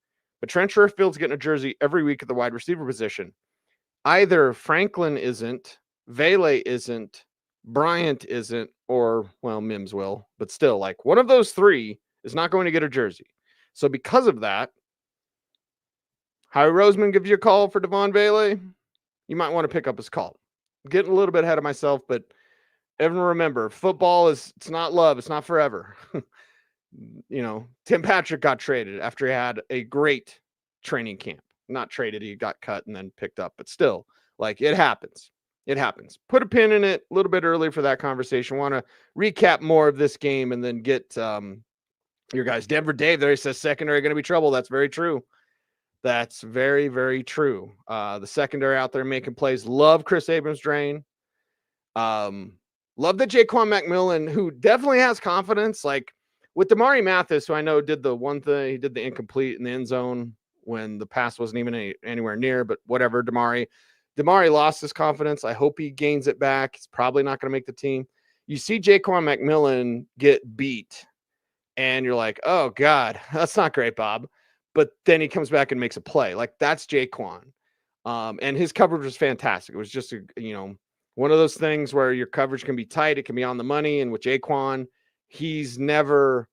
But Trent Sherfield's getting a jersey every week at the wide receiver position. Either Franklin isn't, Vele isn't, Bryant isn't, or, well, Mims will, but still, like, one of those 3 is not going to get a jersey. So because of that, Howie Roseman gives you a call for Devon Vele. You might want to pick up his call. I'm getting a little bit ahead of myself, but everyone remember, football it's not love. It's not forever. Tim Patrick got traded after he had a great training camp. Not traded, he got cut and then picked up, but still, like, it happens. It happens. Put a pin in it a little bit early for that conversation. Want to recap more of this game and then get your guys. Denver Dave there, he says secondary going to be trouble. That's very true. That's very, very true. The secondary out there making plays. Love Chris Abrams-Drain. Love that Jaquan McMillan, who definitely has confidence, like with Damari Mathis, who I know did the one thing, he did the incomplete in the end zone when the pass wasn't even anywhere near, but whatever. Damari lost his confidence. I hope he gains it back. He's probably not going to make the team. You see Jaquan McMillan get beat, and you're like, oh, God, that's not great, Bob. But then he comes back and makes a play. Like, that's Jaquan. And his coverage was fantastic. It was just, one of those things where your coverage can be tight. It can be on the money. And with Jaquan, he's never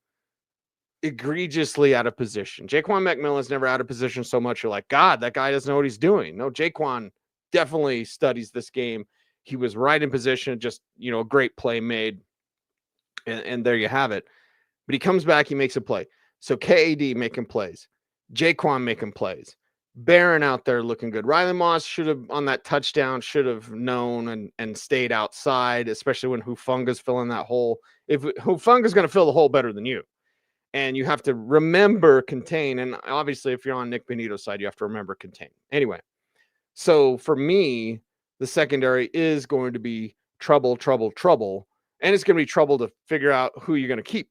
egregiously out of position. Jaquan McMillan's never out of position so much. You're like, God, that guy doesn't know what he's doing. No, Jaquan definitely studies this game. He was right in position, just, a great play made. And there you have it. But he comes back, he makes a play. So KAD making plays. Jaquan making plays. Barron out there looking good. Riley Moss should have, on that touchdown, should have known and stayed outside, especially when Hufunga's filling that hole. If Hufunga's going to fill the hole better than you. And you have to remember contain. And obviously, if you're on Nick Bonitto's side, you have to remember contain. Anyway, so for me, the secondary is going to be trouble. And it's going to be trouble to figure out who you're going to keep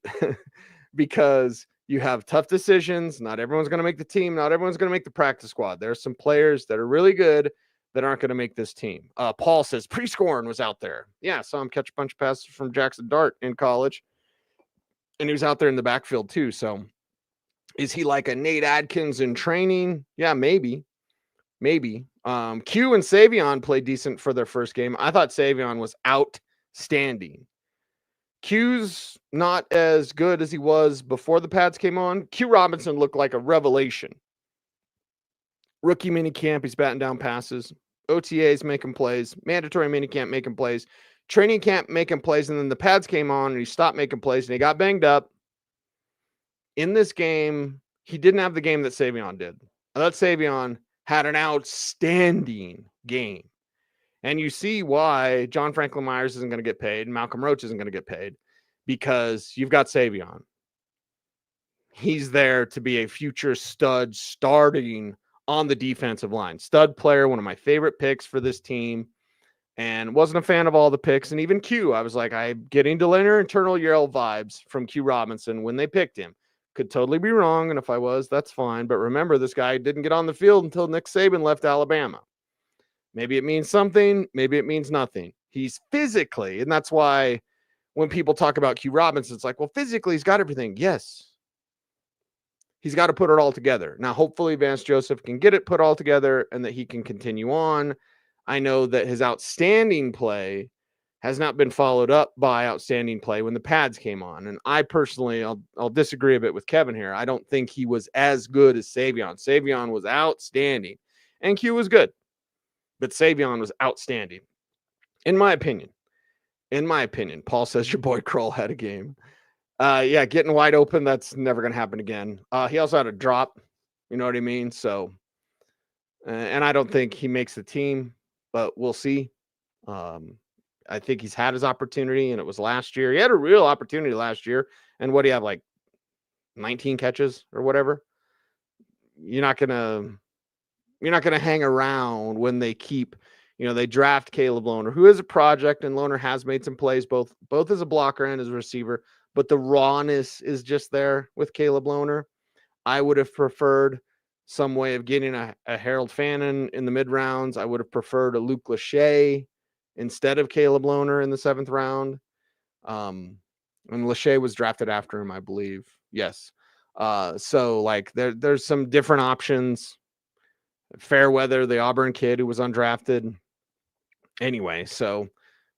because you have tough decisions. Not everyone's going to make the team. Not everyone's going to make the practice squad. There are some players that are really good that aren't going to make this team. Paul says Prescorn was out there. Yeah, I saw him catch a bunch of passes from Jackson Dart in college. And he was out there in the backfield too. So is he like a Nate Adkins in training? Yeah, maybe. Q and Savion played decent for their first game. I thought Savion was outstanding. Q's not as good as he was before the pads came on. Q Robinson looked like a revelation. Rookie minicamp, he's batting down passes. OTAs making plays. Mandatory minicamp making plays. Training camp making plays. And then the pads came on and he stopped making plays and he got banged up. In this game, he didn't have the game that Savion did. I thought Savion had an outstanding game. And you see why John Franklin Myers isn't going to get paid and Malcolm Roach isn't going to get paid because you've got Savion. He's there to be a future stud starting on the defensive line. Stud player, one of my favorite picks for this team, and wasn't a fan of all the picks. And even Q, I was like, I'm getting Delano Internal Yell vibes from Q Robinson when they picked him. Could totally be wrong, and if I was, that's fine. But remember, this guy didn't get on the field until Nick Saban left Alabama. Maybe it means something. Maybe it means nothing. He's physically, and that's why when people talk about Q Robinson, it's like, well, physically, he's got everything. Yes. He's got to put it all together. Now, hopefully, Vance Joseph can get it put all together and that he can continue on. I know that his outstanding play has not been followed up by outstanding play when the pads came on. And I personally, I'll disagree a bit with Kevin here. I don't think he was as good as Savion. Savion was outstanding. And Q was good. But Savion was outstanding. In my opinion. Paul says your boy Kroll had a game. Yeah, getting wide open, that's never going to happen again. He also had a drop. You know what I mean? So, and I don't think he makes the team, but we'll see. I think he's had his opportunity, and it was last year. He had a real opportunity last year. And what do you have, like 19 catches or whatever? You're not gonna hang around when they keep, they draft Caleb Lohner, who is a project, and Lohner has made some plays, both as a blocker and as a receiver. But the rawness is just there with Caleb Lohner. I would have preferred some way of getting a Harold Fannin in the mid rounds. I would have preferred a Luke Lachey instead of Caleb Lohner in the 7th round. And Lachey was drafted after him, I believe. Yes. So like there's some different options. Fairweather, the Auburn kid who was undrafted. Anyway, so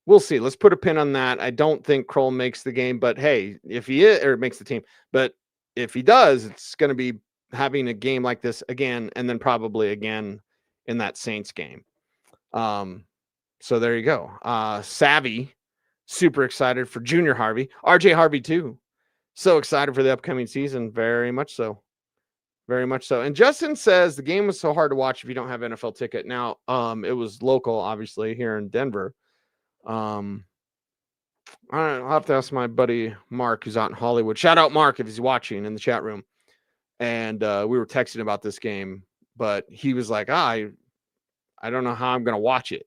we'll see. Let's put a pin on that. I don't think Kroll makes the game, but hey, if he is, or makes the team, but if he does, it's going to be having a game like this again, and then probably again in that Saints game. So there you go. Savvy, super excited for Junior Harvey. RJ Harvey too. So excited for the upcoming season. Very much so. Very much so. And Justin says the game was so hard to watch if you don't have an NFL ticket. Now, it was local, obviously, here in Denver. I'll have to ask my buddy Mark, who's out in Hollywood. Shout out Mark if he's watching in the chat room. And we were texting about this game. but he was like, I don't know how I'm going to watch it.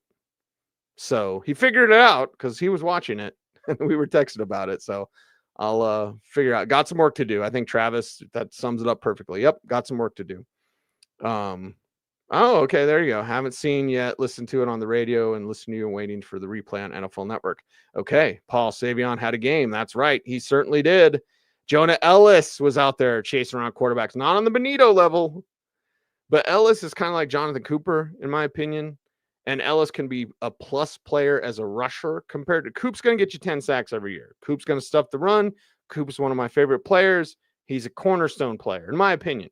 So he figured it out because he was watching it and we were texting about it. So I'll figure out. Got some work to do. I think Travis, that sums it up perfectly. Yep, got some work to do. Oh, okay, there you go. Haven't seen yet. Listen to it on the radio and listen to you and waiting for the replay on NFL Network. Okay, Paul Savion had a game. That's right. He certainly did. Jonah Ellis was out there chasing around quarterbacks, not on the Bonitto level, but Ellis is kind of like Jonathan Cooper, in my opinion. And Ellis can be a plus player as a rusher compared to Coop's going to get you 10 sacks every year. Coop's going to stuff the run. Coop's one of my favorite players. He's a cornerstone player, in my opinion,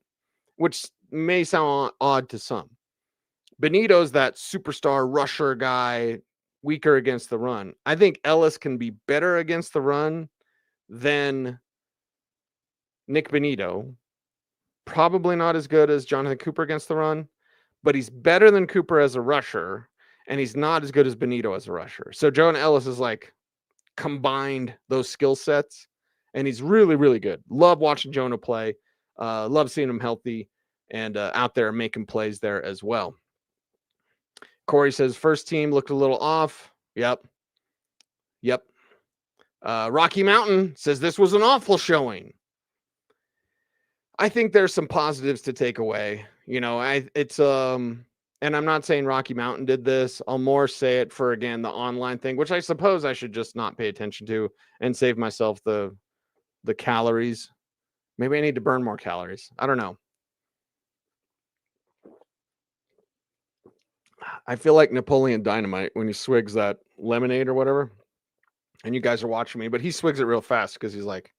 which may sound odd to some. Bonitto's that superstar rusher guy, weaker against the run. I think Ellis can be better against the run than Nick Bonitto. Probably not as good as Jonathan Cooper against the run, but he's better than Cooper as a rusher, and he's not as good as Bonitto as a rusher. So Jonah Ellis is like combined those skill sets, and he's really, really good. Love watching Jonah play. Love seeing him healthy and out there making plays there as well. Corey says, first team looked a little off. Yep. Rocky Mountain says this was an awful showing. I think there's some positives to take away. You know, and I'm not saying Rocky Mountain did this. I'll more say it for, again, the online thing, which I suppose I should just not pay attention to and save myself the calories. Maybe I need to burn more calories. I don't know. I feel like Napoleon Dynamite when he swigs that lemonade or whatever. And you guys are watching me, but he swigs it real fast because he's like,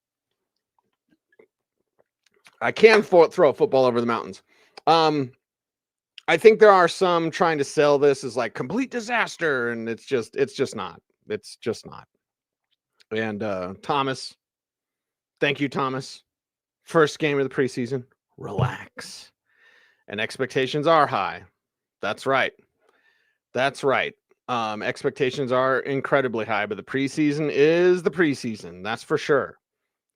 I can throw a football over the mountains. I think there are some trying to sell this as like complete disaster, and it's just not. It's just not. And Thomas, thank you, Thomas. First game of the preseason. Relax. And expectations are high. That's right. Expectations are incredibly high, but the preseason is the preseason. That's for sure.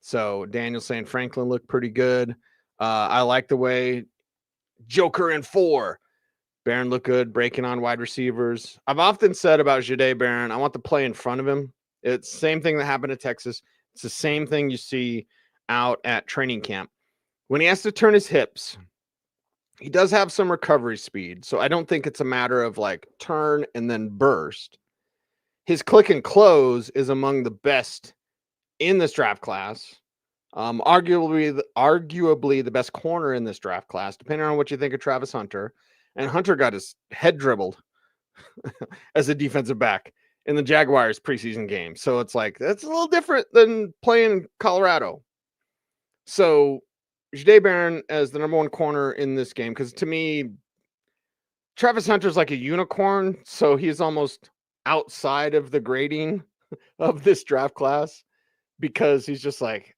So Daniel's saying Franklin looked pretty good. I like the way Joker in 4. Barron looked good, breaking on wide receivers. I've often said about Jahdae Barron, I want the play in front of him. It's the same thing that happened at Texas. It's the same thing you see out at training camp. When he has to turn his hips, he does have some recovery speed. So I don't think it's a matter of like turn and then burst. His click and close is among the best in this draft class. Arguably the best corner in this draft class, depending on what you think of Travis Hunter. And Hunter got his head dribbled as a defensive back in the Jaguars preseason game. So it's like, that's a little different than playing in Colorado. So Jahdae Barron as the number 1 corner in this game, because to me, Travis Hunter's like a unicorn. So he's almost outside of the grading of this draft class because he's just like,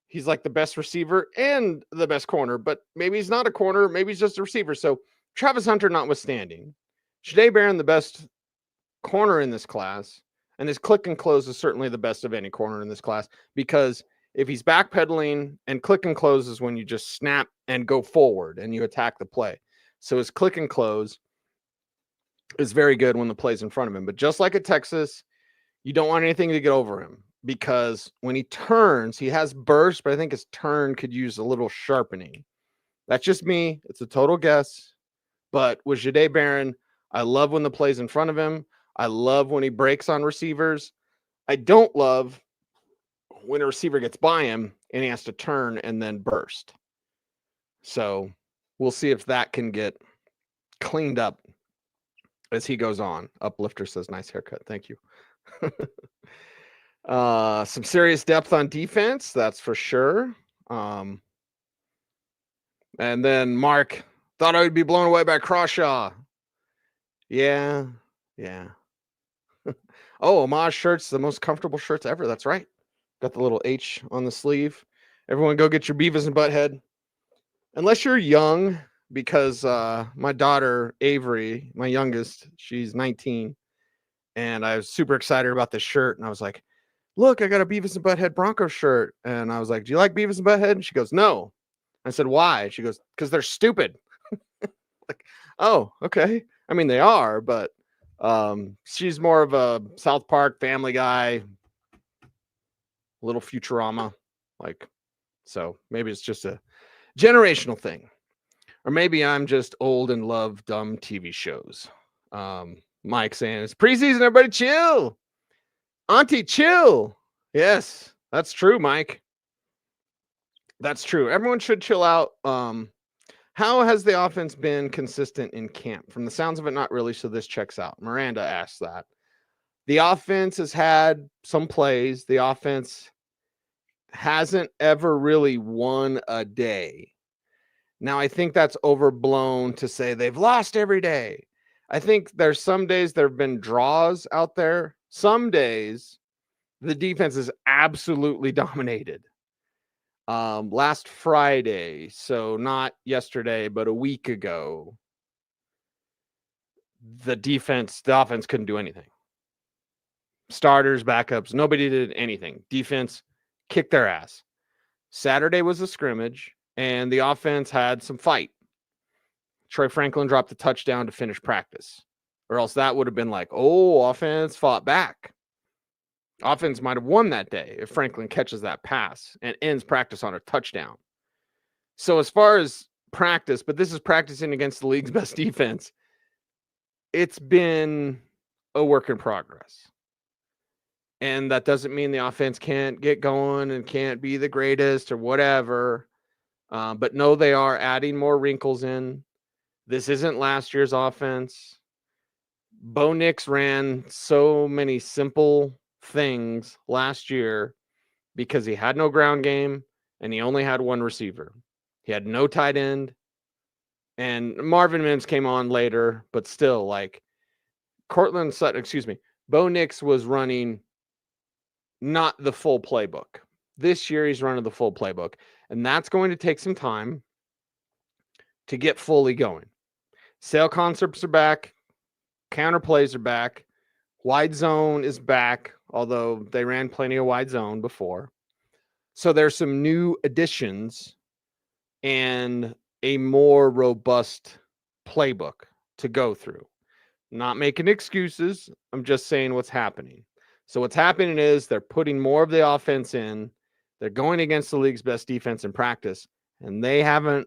he's like the best receiver and the best corner, but maybe he's not a corner. Maybe he's just a receiver. So Travis Hunter notwithstanding, Jahdae Barron, the best corner in this class, and his click and close is certainly the best of any corner in this class, because if he's backpedaling and click and close is when you just snap and go forward and you attack the play. So his click and close is very good when the play's in front of him. But just like at Texas, you don't want anything to get over him, because when he turns, he has burst, but I think his turn could use a little sharpening. That's just me. It's a total guess. But with Jahdae Barron, I love when the play's in front of him. I love when he breaks on receivers. I don't love when a receiver gets by him and he has to turn and then burst. So we'll see if that can get cleaned up as he goes on. Uplifter says, nice haircut. Thank you. Some serious depth on defense, that's for sure. And then Mark, thought I would be blown away by Crawshaw. Yeah. Oh, Homage shirts, the most comfortable shirts ever. That's right. Got the little H on the sleeve. Everyone go get your Beavis and Butthead. Unless you're young, because my daughter, Avery, my youngest, she's 19. And I was super excited about this shirt. And I was like, look, I got a Beavis and Butthead Broncos shirt. And I was like, do you like Beavis and Butthead? And she goes, no. I said, why? She goes, because they're stupid. Like, oh, okay. I mean, they are, but she's more of a South Park, Family Guy, little Futurama. Like, so maybe it's just a generational thing. Or maybe I'm just old and love dumb TV shows. Mike saying, it's preseason, everybody chill. Auntie, chill. Yes, that's true, Mike. That's true. Everyone should chill out. How has the offense been consistent in camp? From the sounds of it, not really, so this checks out. Miranda asked that. The offense has had some plays. The offense hasn't ever really won a day. Now, I think that's overblown to say they've lost every day. I think there's some days there have been draws out there. Some days the defense is absolutely dominated. Last Friday, so not yesterday, but a week ago, the offense couldn't do anything. Starters, backups, nobody did anything. Defense kicked their ass. Saturday was a scrimmage, and the offense had some fight. Troy Franklin dropped a touchdown to finish practice, or else that would have been like, oh, offense fought back. Offense might have won that day if Franklin catches that pass and ends practice on a touchdown. So as far as practice, but this is practicing against the league's best defense, it's been a work in progress. And that doesn't mean the offense can't get going and can't be the greatest or whatever. But no, they are adding more wrinkles in. This isn't last year's offense. Bo Nix ran so many simple things last year because he had no ground game and he only had one receiver. He had no tight end, and Marvin Mims came on later, but still, like, Bo Nix was running not the full playbook. This year he's running the full playbook, and that's going to take some time to get fully going. Sail concepts are back. Counter plays are back. Wide zone is back, although they ran plenty of wide zone before. So there's some new additions and a more robust playbook to go through. Not making excuses. I'm just saying what's happening. So what's happening is they're putting more of the offense in. They're going against the league's best defense in practice, and they haven't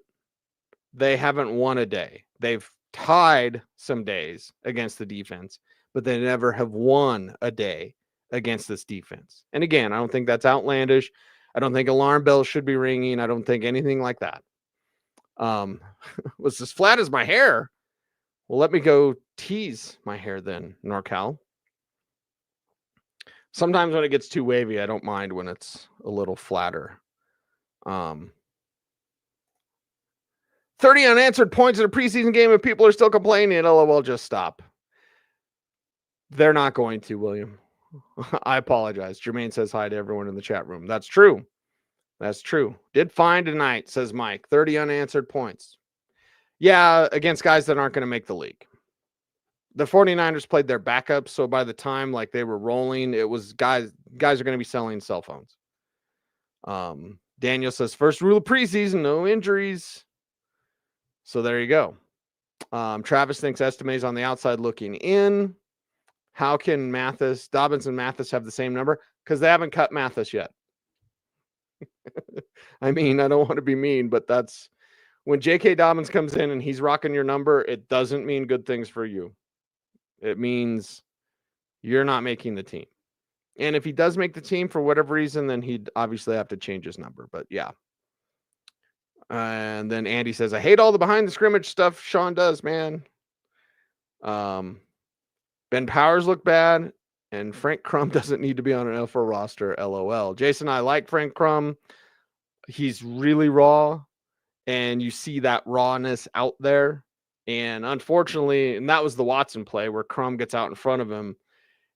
won a day. They've tied some days against the defense, but they never have won a day against this defense. And again, I don't think that's outlandish. I don't think alarm bells should be ringing. I don't think anything like that. Was as flat as my hair. Well, let me go tease my hair then, NorCal. Sometimes when it gets too wavy, I don't mind when it's a little flatter. 30 unanswered points in a preseason game. If people are still complaining, LOL, just stop. They're not going to, William. I apologize. Jermaine says hi to everyone in the chat room. That's true. That's true. Did fine tonight, says Mike. 30 unanswered points. Yeah, against guys that aren't going to make the league. The 49ers played their backups, so by the time like they were rolling, it was guys are going to be selling cell phones. Daniel says, first rule of preseason, no injuries. So there you go. Travis thinks Estime's on the outside looking in. How can Dobbins and Mathis have the same number? Because they haven't cut Mathis yet. I mean, I don't want to be mean, but that's when J.K. Dobbins comes in and he's rocking your number, it doesn't mean good things for you. It means you're not making the team. And if he does make the team for whatever reason, then he'd obviously have to change his number. But yeah. And then Andy says, I hate all the behind the scrimmage stuff Sean does, man. Ben Powers looked bad, and Frank Crum doesn't need to be on an NFL roster, LOL. Jason, I like Frank Crum. He's really raw, and you see that rawness out there. And unfortunately, and that was the Watson play where Crum gets out in front of him,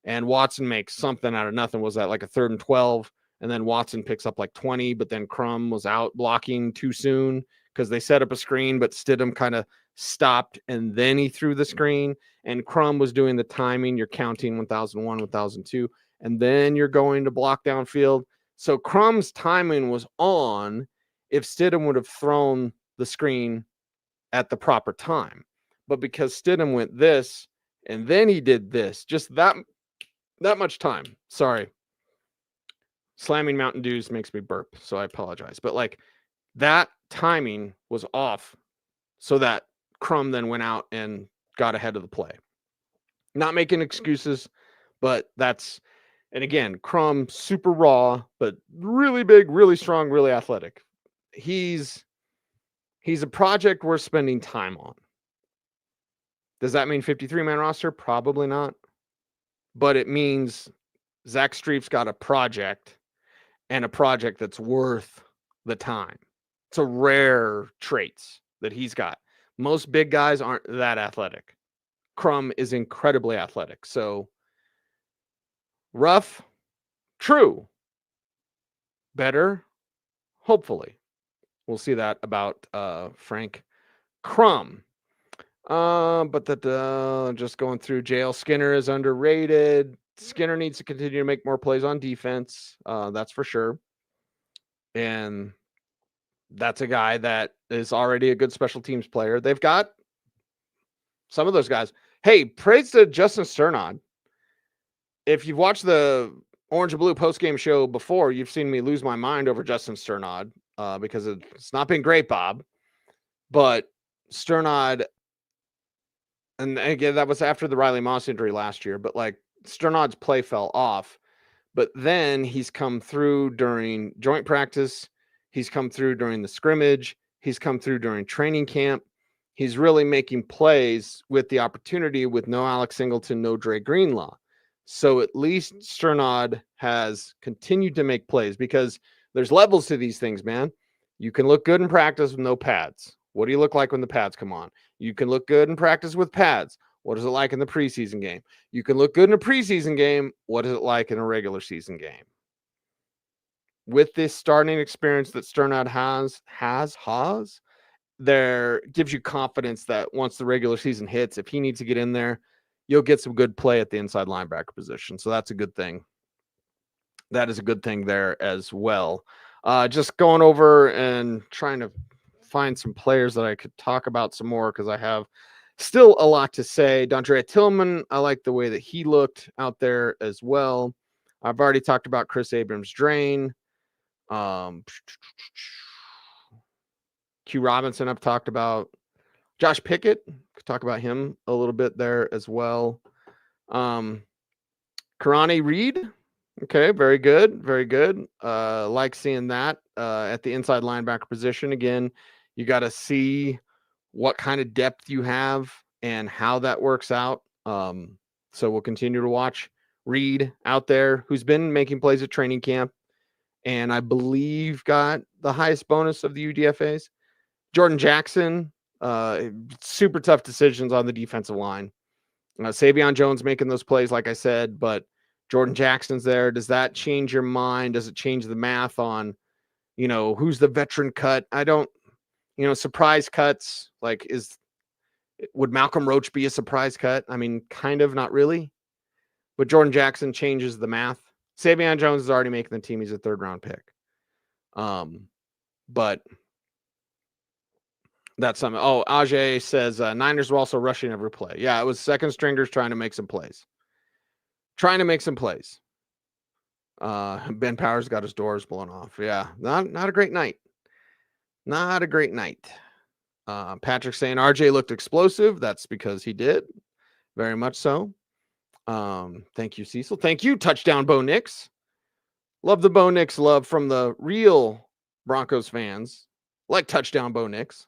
and Watson makes something out of nothing. Was that like a 3rd and 12? And then Watson picks up like 20, but then Crum was out blocking too soon because they set up a screen, but Stidham kind of stopped, and then he threw the screen, and Crum was doing the timing. You're counting 1001, 1002, and then you're going to block downfield. So Crum's timing was on, if Stidham would have thrown the screen at the proper time. But because Stidham went this and then he did this, just that much time. Sorry. Slamming Mountain Dews makes me burp, so I apologize. But like that timing was off so that Crum then went out and got ahead of the play. Not making excuses, but and again, Crum super raw, but really big, really strong, really athletic. He's a project worth spending time on. Does that mean 53-man roster? Probably not. But it means Zach Streif's got a project, and a project that's worth the time. It's a rare traits that he's got. Most big guys aren't that athletic. Crum is incredibly athletic. So rough, true. Better, hopefully. We'll see that about Frank Crum. But just going through JL Skinner is underrated. Skinner needs to continue to make more plays on defense. That's for sure. And that's a guy that is already a good special teams player. They've got some of those guys. Hey, praise to Justin Sternod. If you've watched the Orange and Blue postgame show before, you've seen me lose my mind over Justin Sternod because it's not been great, Bob. But Sternod, and again, that was after the Riley Moss injury last year, but like Sternod's play fell off. But then he's come through during joint practice. He's come through during the scrimmage. He's come through during training camp. He's really making plays with the opportunity with no Alex Singleton, no Dre Greenlaw. So at least Sternod has continued to make plays because there's levels to these things, man. You can look good in practice with no pads. What do you look like when the pads come on? You can look good in practice with pads. What is it like in the preseason game? You can look good in a preseason game. What is it like in a regular season game? With this starting experience that Sternod has, there gives you confidence that once the regular season hits, if he needs to get in there, you'll get some good play at the inside linebacker position. So that's a good thing. That is a good thing there as well. Just going over and trying to find some players that I could talk about some more because I have still a lot to say. Dondre Tillman, I like the way that he looked out there as well. I've already talked about Chris Abrams-Drain. Q Robinson, I've talked about. Josh Pickett, could talk about him a little bit there as well. Karani Reed, okay, very good, very good. Like seeing that at the inside linebacker position. Again, you got to see what kind of depth you have and how that works out. So we'll continue to watch Reed out there, who's been making plays at training camp, and I believe got the highest bonus of the UDFAs. Jordan Jackson, super tough decisions on the defensive line. Savion Jones making those plays, like I said, but Jordan Jackson's there. Does that change your mind? Does it change the math on, who's the veteran cut? I don't, surprise cuts, like would Malcolm Roach be a surprise cut? I mean, kind of, not really. But Jordan Jackson changes the math. Savion Jones is already making the team. He's a third-round pick. But that's something. Oh, Ajay says Niners were also rushing every play. Yeah, it was second stringers trying to make some plays. Ben Powers got his doors blown off. Yeah, not a great night. Not a great night. Patrick saying RJ looked explosive. That's because he did. Very much so. Thank you, Cecil. Thank you, Touchdown Bo Nix. Love the Bo Nix love from the real Broncos fans, like Touchdown Bo Nix.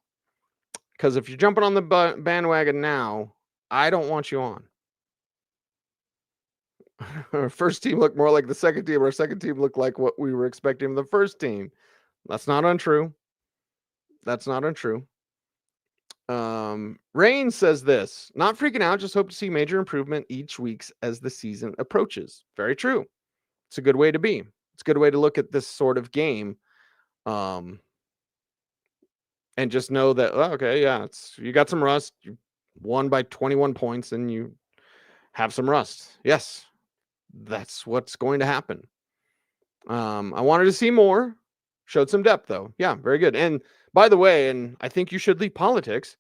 Because if you're jumping on the bandwagon now, I don't want you on. Our first team looked more like the second team. Our second team looked like what we were expecting from the first team. That's not untrue. Rain says this, not freaking out, just hope to see major improvement each week as the season approaches. Very true. It's a good way to be. It's a good way to look at this sort of game. And just know that, okay, yeah, you got some rust. You won by 21 points and you have some rust. Yes, that's what's going to happen. I wanted to see more. Showed some depth, though. Yeah, very good. And by the way, and I think you should leave politics.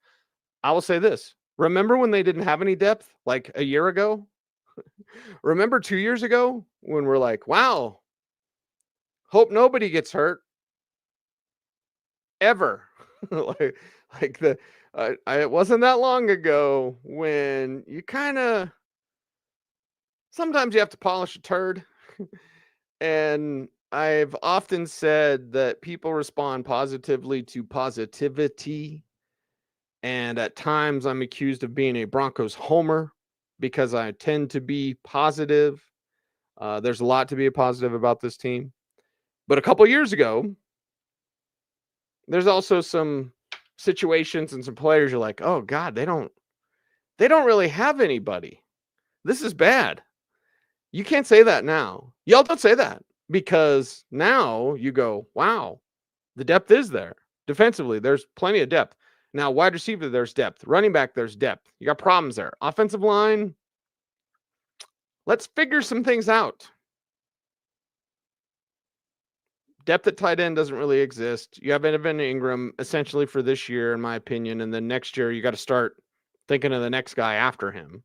I will say this. Remember when they didn't have any depth like a year ago? Remember 2 years ago when we're like, wow, hope nobody gets hurt ever. like, it wasn't that long ago when you kind of sometimes you have to polish a turd. And I've often said that people respond positively to positivity. And at times I'm accused of being a Broncos homer because I tend to be positive. There's a lot to be positive about this team. But a couple years ago, there's also some situations and some players you're like, oh God, they don't really have anybody. This is bad. You can't say that now. Y'all don't say that because now you go, wow, the depth is there. Defensively, there's plenty of depth. Now, wide receiver, there's depth. Running back, there's depth. You got problems there. Offensive line, let's figure some things out. Depth at tight end doesn't really exist. You have Evan Ingram essentially for this year, in my opinion, and then next year you got to start thinking of the next guy after him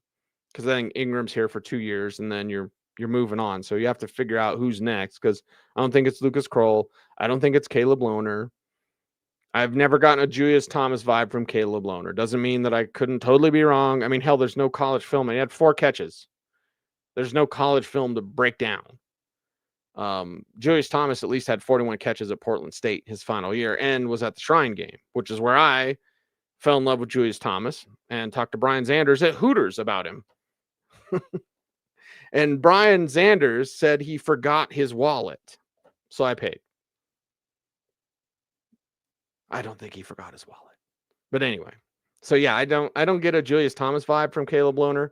because I think Ingram's here for 2 years, and then you're moving on. So you have to figure out who's next because I don't think it's Lucas Kroll. I don't think it's Caleb Lohner. I've never gotten a Julius Thomas vibe from Caleb Lohner. Doesn't mean that I couldn't totally be wrong. I mean, hell, there's no college film. And he had 4 catches. There's no college film to break down. Julius Thomas at least had 41 catches at Portland State his final year and was at the Shrine game, which is where I fell in love with Julius Thomas and talked to Brian Zanders at Hooters about him. And Brian Zanders said he forgot his wallet. So I paid. I don't think he forgot his wallet. But anyway. So yeah, I don't get a Julius Thomas vibe from Caleb Lohner.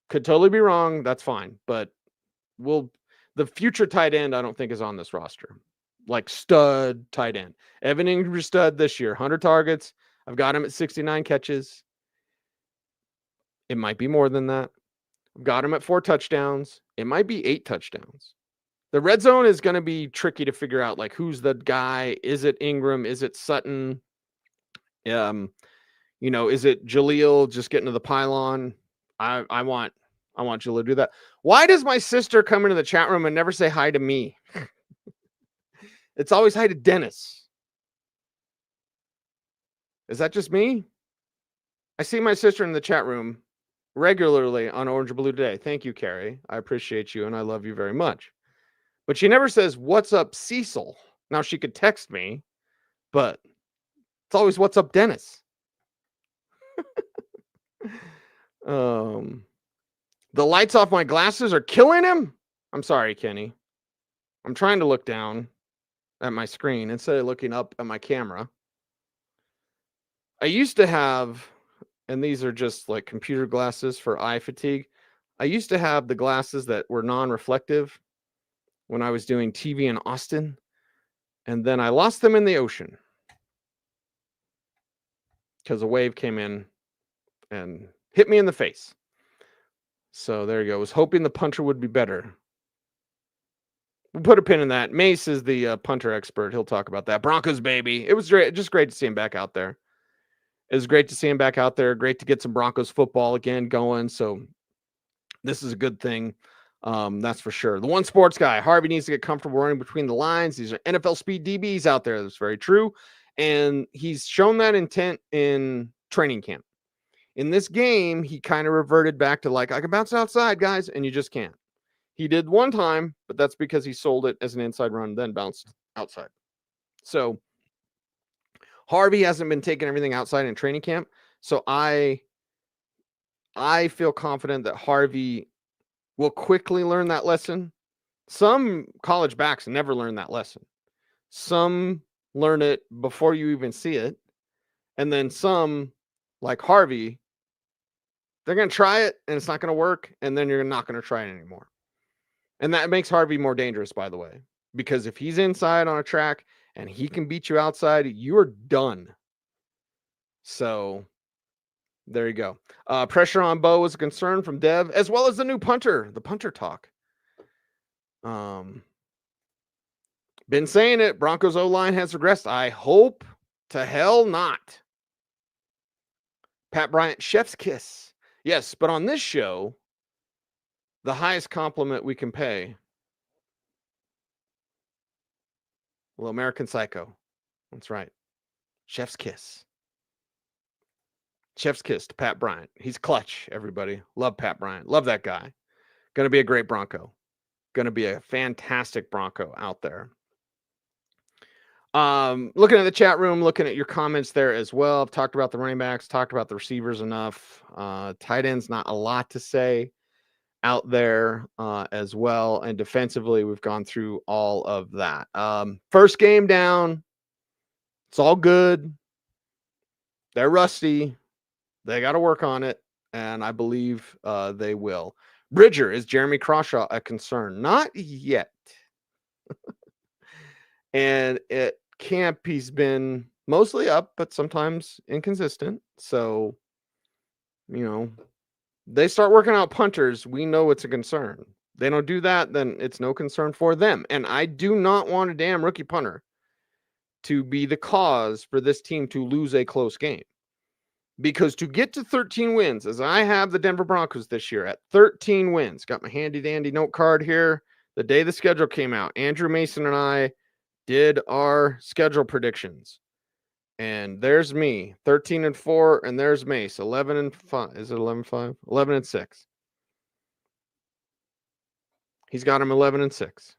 Could totally be wrong. That's fine. But the future tight end I don't think is on this roster. Like stud tight end. Evan Ingram stud this year. 100 targets. I've got him at 69 catches. It might be more than that. I've got him at 4 touchdowns. It might be 8 touchdowns. The red zone is going to be tricky to figure out, like, who's the guy? Is it Ingram? Is it Sutton? Is it Jaleel just getting to the pylon? I want Jaleel to do that. Why does my sister come into the chat room and never say hi to me? It's always hi to Dennis. Is that just me? I see my sister in the chat room regularly on Orange and Blue Today. Thank you, Carrie. I appreciate you and I love you very much. But she never says, what's up, Cecil? Now, she could text me, but it's always, what's up, Dennis? The lights off my glasses are killing him? I'm sorry, Kenny. I'm trying to look down at my screen instead of looking up at my camera. I used to have, and these are just like computer glasses for eye fatigue. I used to have the glasses that were non-reflective when I was doing TV in Austin, and then I lost them in the ocean because a wave came in and hit me in the face. So there you go. I was hoping the punter would be better. We'll put a pin in that. Mace is the punter expert. He'll talk about that. Broncos, baby. It was just great to see him back out there. It was great to see him back out there. Great to get some Broncos football again going. So this is a good thing. That's for sure. The one sports guy, Harvey, needs to get comfortable running between the lines. These are NFL speed DBs out there. That's very true. And he's shown that intent in training camp. In this game, he kind of reverted back to like, I can bounce outside, guys, and you just can't. He did one time, but that's because he sold it as an inside run, then bounced outside. So Harvey hasn't been taking everything outside in training camp. So I feel confident that Harvey will quickly learn that lesson. Some college backs never learn that lesson. Some learn it before you even see it. And then some, like Harvey, they're going to try it and it's not going to work. And then you're not going to try it anymore. And that makes Harvey more dangerous, by the way, because if he's inside on a track and he can beat you outside, you're done. So there you go. Pressure on Bo was a concern from Dev, as well as the new punter, the punter talk. Been saying it. Broncos O-line has regressed. I hope to hell not. Pat Bryant, chef's kiss. Yes, but on this show, the highest compliment we can pay. Well, American Psycho. That's right. Chef's kiss. Chef's kiss to Pat Bryant. He's clutch, everybody. Love Pat Bryant. Love that guy. Going to be a great Bronco. Going to be a fantastic Bronco out there. Looking at the chat room, looking at your comments there as well. I've talked about the running backs, talked about the receivers enough. Tight ends, not a lot to say out there as well. And defensively, we've gone through all of that. First game down. It's all good. They're rusty. They got to work on it. And I believe they will. Bridger, is Jeremy Crawshaw a concern? Not yet. And at camp, he's been mostly up, but sometimes inconsistent. So, they start working out punters. We know it's a concern. They don't do that, then it's no concern for them. And I do not want a damn rookie punter to be the cause for this team to lose a close game. Because to get to 13 wins, as I have the Denver Broncos this year at 13 wins, got my handy dandy note card here. The day the schedule came out, Andrew Mason and I did our schedule predictions. And there's me, 13-4, and there's Mace, 11-5. Is it 11-5? 11-6. He's got him 11-6.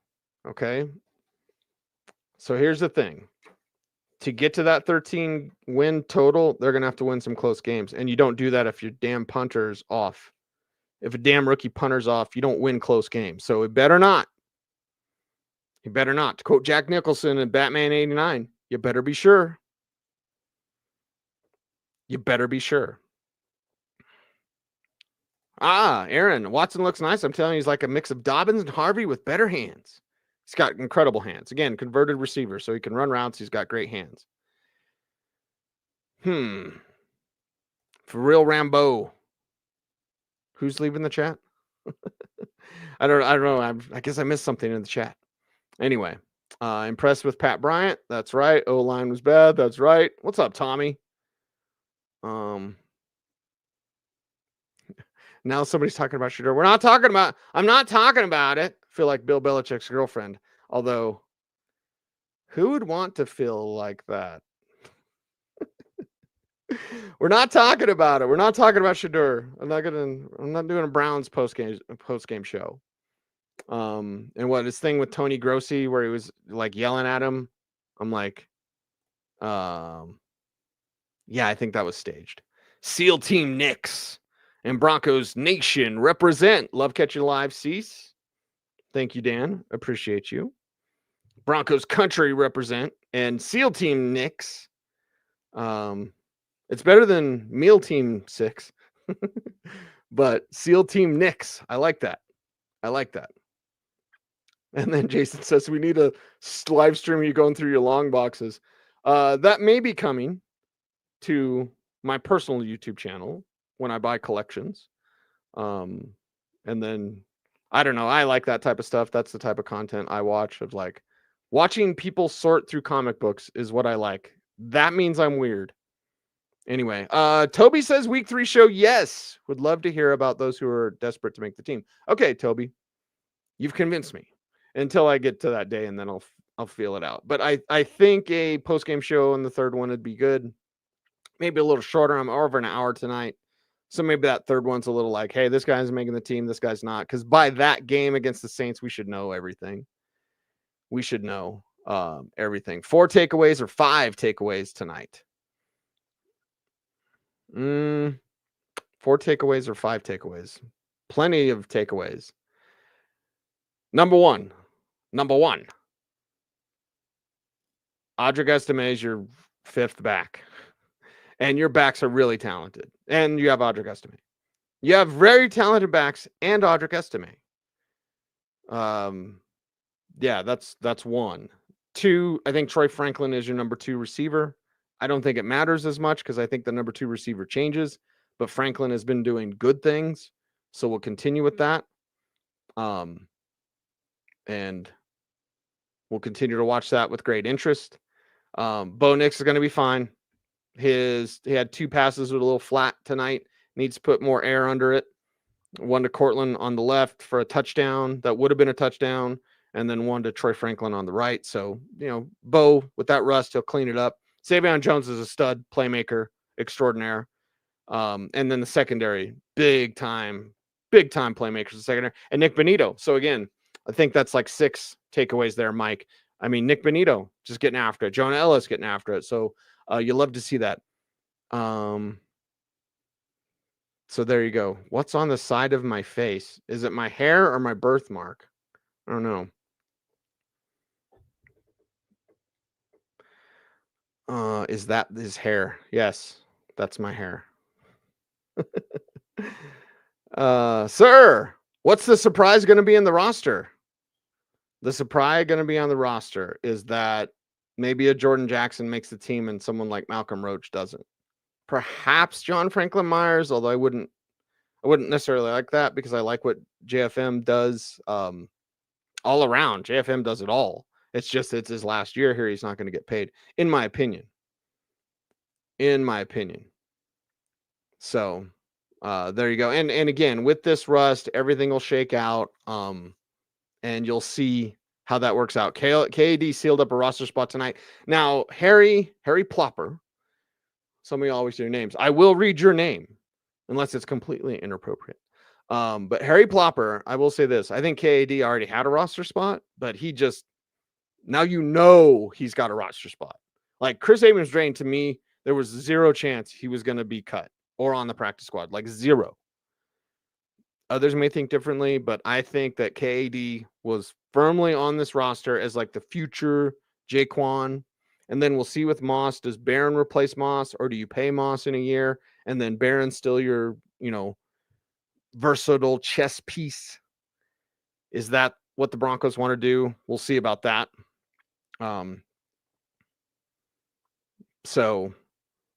Okay. So here's the thing. To get to that 13 win total, they're going to have to win some close games. And you don't do that if your damn punter's off. If a damn rookie punter's off, you don't win close games. So it better not. You better not. To quote Jack Nicholson in Batman 89, you better be sure. You better be sure. Aaron, Watson looks nice. I'm telling you, he's like a mix of Dobbins and Harvey with better hands. He's got incredible hands. Again, converted receiver, so he can run routes. He's got great hands. For real, Rambo. Who's leaving the chat? I don't know. I guess I missed something in the chat. Anyway, impressed with Pat Bryant. That's right. O-line was bad. That's right. What's up, Tommy? Now somebody's talking about Shedeur. I'm not talking about it. I feel like Bill Belichick's girlfriend. Although, who would want to feel like that? We're not talking about it. We're not talking about Shedeur. I'm not doing a Browns post-game show. And his thing with Tony Grossi where he was like yelling at him. I'm like, yeah, I think that was staged. SEAL Team Knicks and Broncos Nation represent. Love catching live, Cease. Thank you, Dan. Appreciate you. Broncos Country represent and SEAL Team Knicks. It's better than Meal Team 6, but SEAL Team Knicks. I like that. And then Jason says, we need a live stream you going through your long boxes. That may be coming to my personal YouTube channel when I buy collections. And then, I don't know. I like that type of stuff. That's the type of content I watch of like watching people sort through comic books is what I like. That means I'm weird. Anyway, Toby says week 3 show. Yes. Would love to hear about those who are desperate to make the team. Okay, Toby, you've convinced me until I get to that day and then I'll feel it out. But I think a post-game show on the third one would be good. Maybe a little shorter. I'm over an hour tonight. So maybe that third one's a little like, hey, this guy's making the team. This guy's not. Because by that game against the Saints, we should know everything. We should know everything. 4 takeaways or 5 takeaways tonight. 4 takeaways or 5 takeaways. Plenty of takeaways. Number one. Audric Estime is your 5th back. And your backs are really talented. And you have Audric Estime. You have very talented backs and Audric Estime. Yeah, that's 1. 2, I think Troy Franklin is your number 2 receiver. I don't think it matters as much because I think the number 2 receiver changes. But Franklin has been doing good things. So we'll continue with that. And We'll continue to watch that with great interest. Bo Nix is going to be fine. He had 2 passes with a little flat tonight. Needs to put more air under it. One to Cortland on the left for a touchdown. That would have been a touchdown. And then one to Troy Franklin on the right. So, Bo, with that rust, he'll clean it up. Savion Jones is a stud playmaker extraordinaire. And then the secondary, big time playmakers in the secondary. And Nick Bonitto. So, again, I think that's like 6 takeaways there, Mike. I mean, Nick Bonitto just getting after it. Jonah Ellis getting after it. So, you love to see that. So there you go. What's on the side of my face? Is it my hair or my birthmark? I don't know. Is that his hair? Yes, that's my hair. Sir, what's the surprise going to be in the roster? The surprise going to be on the roster is that maybe a Jordan Jackson makes the team and someone like Malcolm Roach doesn't. Perhaps John Franklin Myers, although I wouldn't necessarily like that because I like what JFM does all around. JFM does it all. It's just it's his last year here. He's not going to get paid, in my opinion. So there you go. And again, with this rust, everything will shake out. And you'll see how that works out. KAD sealed up a roster spot tonight. Now, Harry Plopper. Some of you always do your names. I will read your name unless it's completely inappropriate. But Harry Plopper, I will say this. I think KAD already had a roster spot, but he just, now he's got a roster spot. Like Chris Abrams-Drain, to me, there was 0 chance he was going to be cut or on the practice squad. Like 0. Others may think differently, but I think that KAD was firmly on this roster as like the future Jaquan. And then we'll see with Moss. Does Barron replace Moss, or do you pay Moss in a year? And then Barron's still your, versatile chess piece. Is that what the Broncos want to do? We'll see about that. So,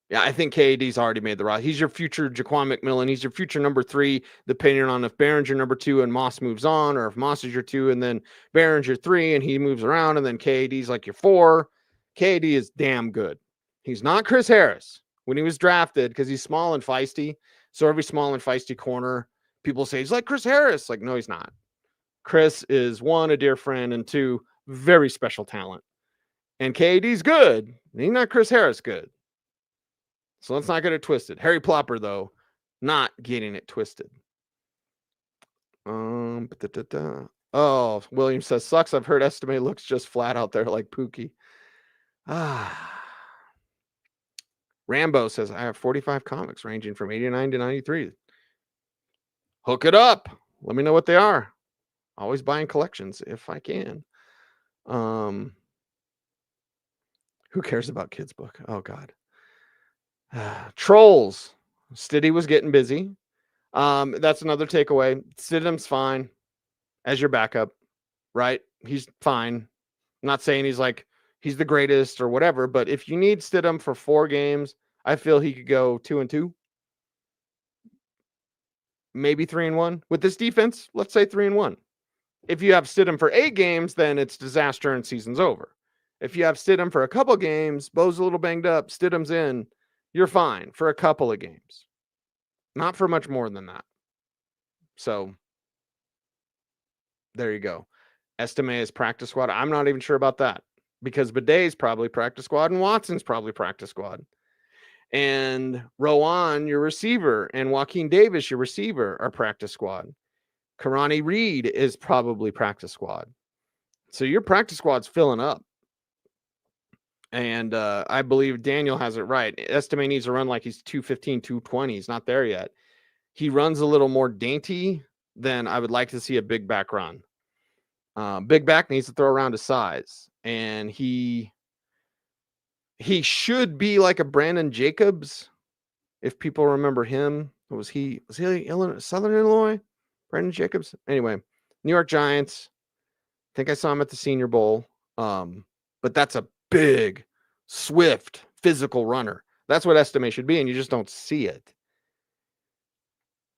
yeah, I think KAD's already made the roster. He's your future Jaquan McMillan. He's your future number 3, depending on if Barron's your number 2 and Moss moves on, or if Moss is your 2 and then Barron's your 3 and he moves around, and then KAD's like your 4. KAD is damn good. He's not Chris Harris when he was drafted because he's small and feisty. So every small and feisty corner, people say he's like Chris Harris. Like, no, he's not. Chris is 1, a dear friend, and 2, very special talent. And KAD's good. He's not Chris Harris good. So let's not get it twisted. Harry Plopper, though, not getting it twisted. Oh, William says, sucks. I've heard Estime looks just flat out there like Pookie. Rambo says, I have 45 comics ranging from 89 to 93. Hook it up. Let me know what they are. Always buying collections if I can. Who cares about kids' book? Oh, God. Trolls. Stiddy was getting busy. That's another takeaway. Stidham's fine as your backup, right? He's fine. I'm not saying he's the greatest or whatever, but if you need Stidham for 4 games, I feel he could go 2-2. Maybe 3-1. With this defense, let's say 3-1. If you have Stidham for 8 games, then it's disaster and season's over. If you have Stidham for a couple games, Bo's a little banged up, Stidham's in, you're fine for a couple of games. Not for much more than that. So, there you go. Estime is practice squad. I'm not even sure about that because Bidet's probably practice squad and Watson's probably practice squad. And Rowan, your receiver, and Joaquin Davis, your receiver, are practice squad. Karani Reed is probably practice squad. So your practice squad's filling up. And I believe Daniel has it right. Estime needs to run like he's 215, 220. He's not there yet. He runs a little more dainty than I would like to see a big back run. Big back needs to throw around his size. And he should be like a Brandon Jacobs, if people remember him. Was he Illinois, Southern Illinois? Brandon Jacobs? Anyway, New York Giants. I think I saw him at the Senior Bowl. But that's a big, swift, physical runner. That's what Estime should be, and you just don't see it.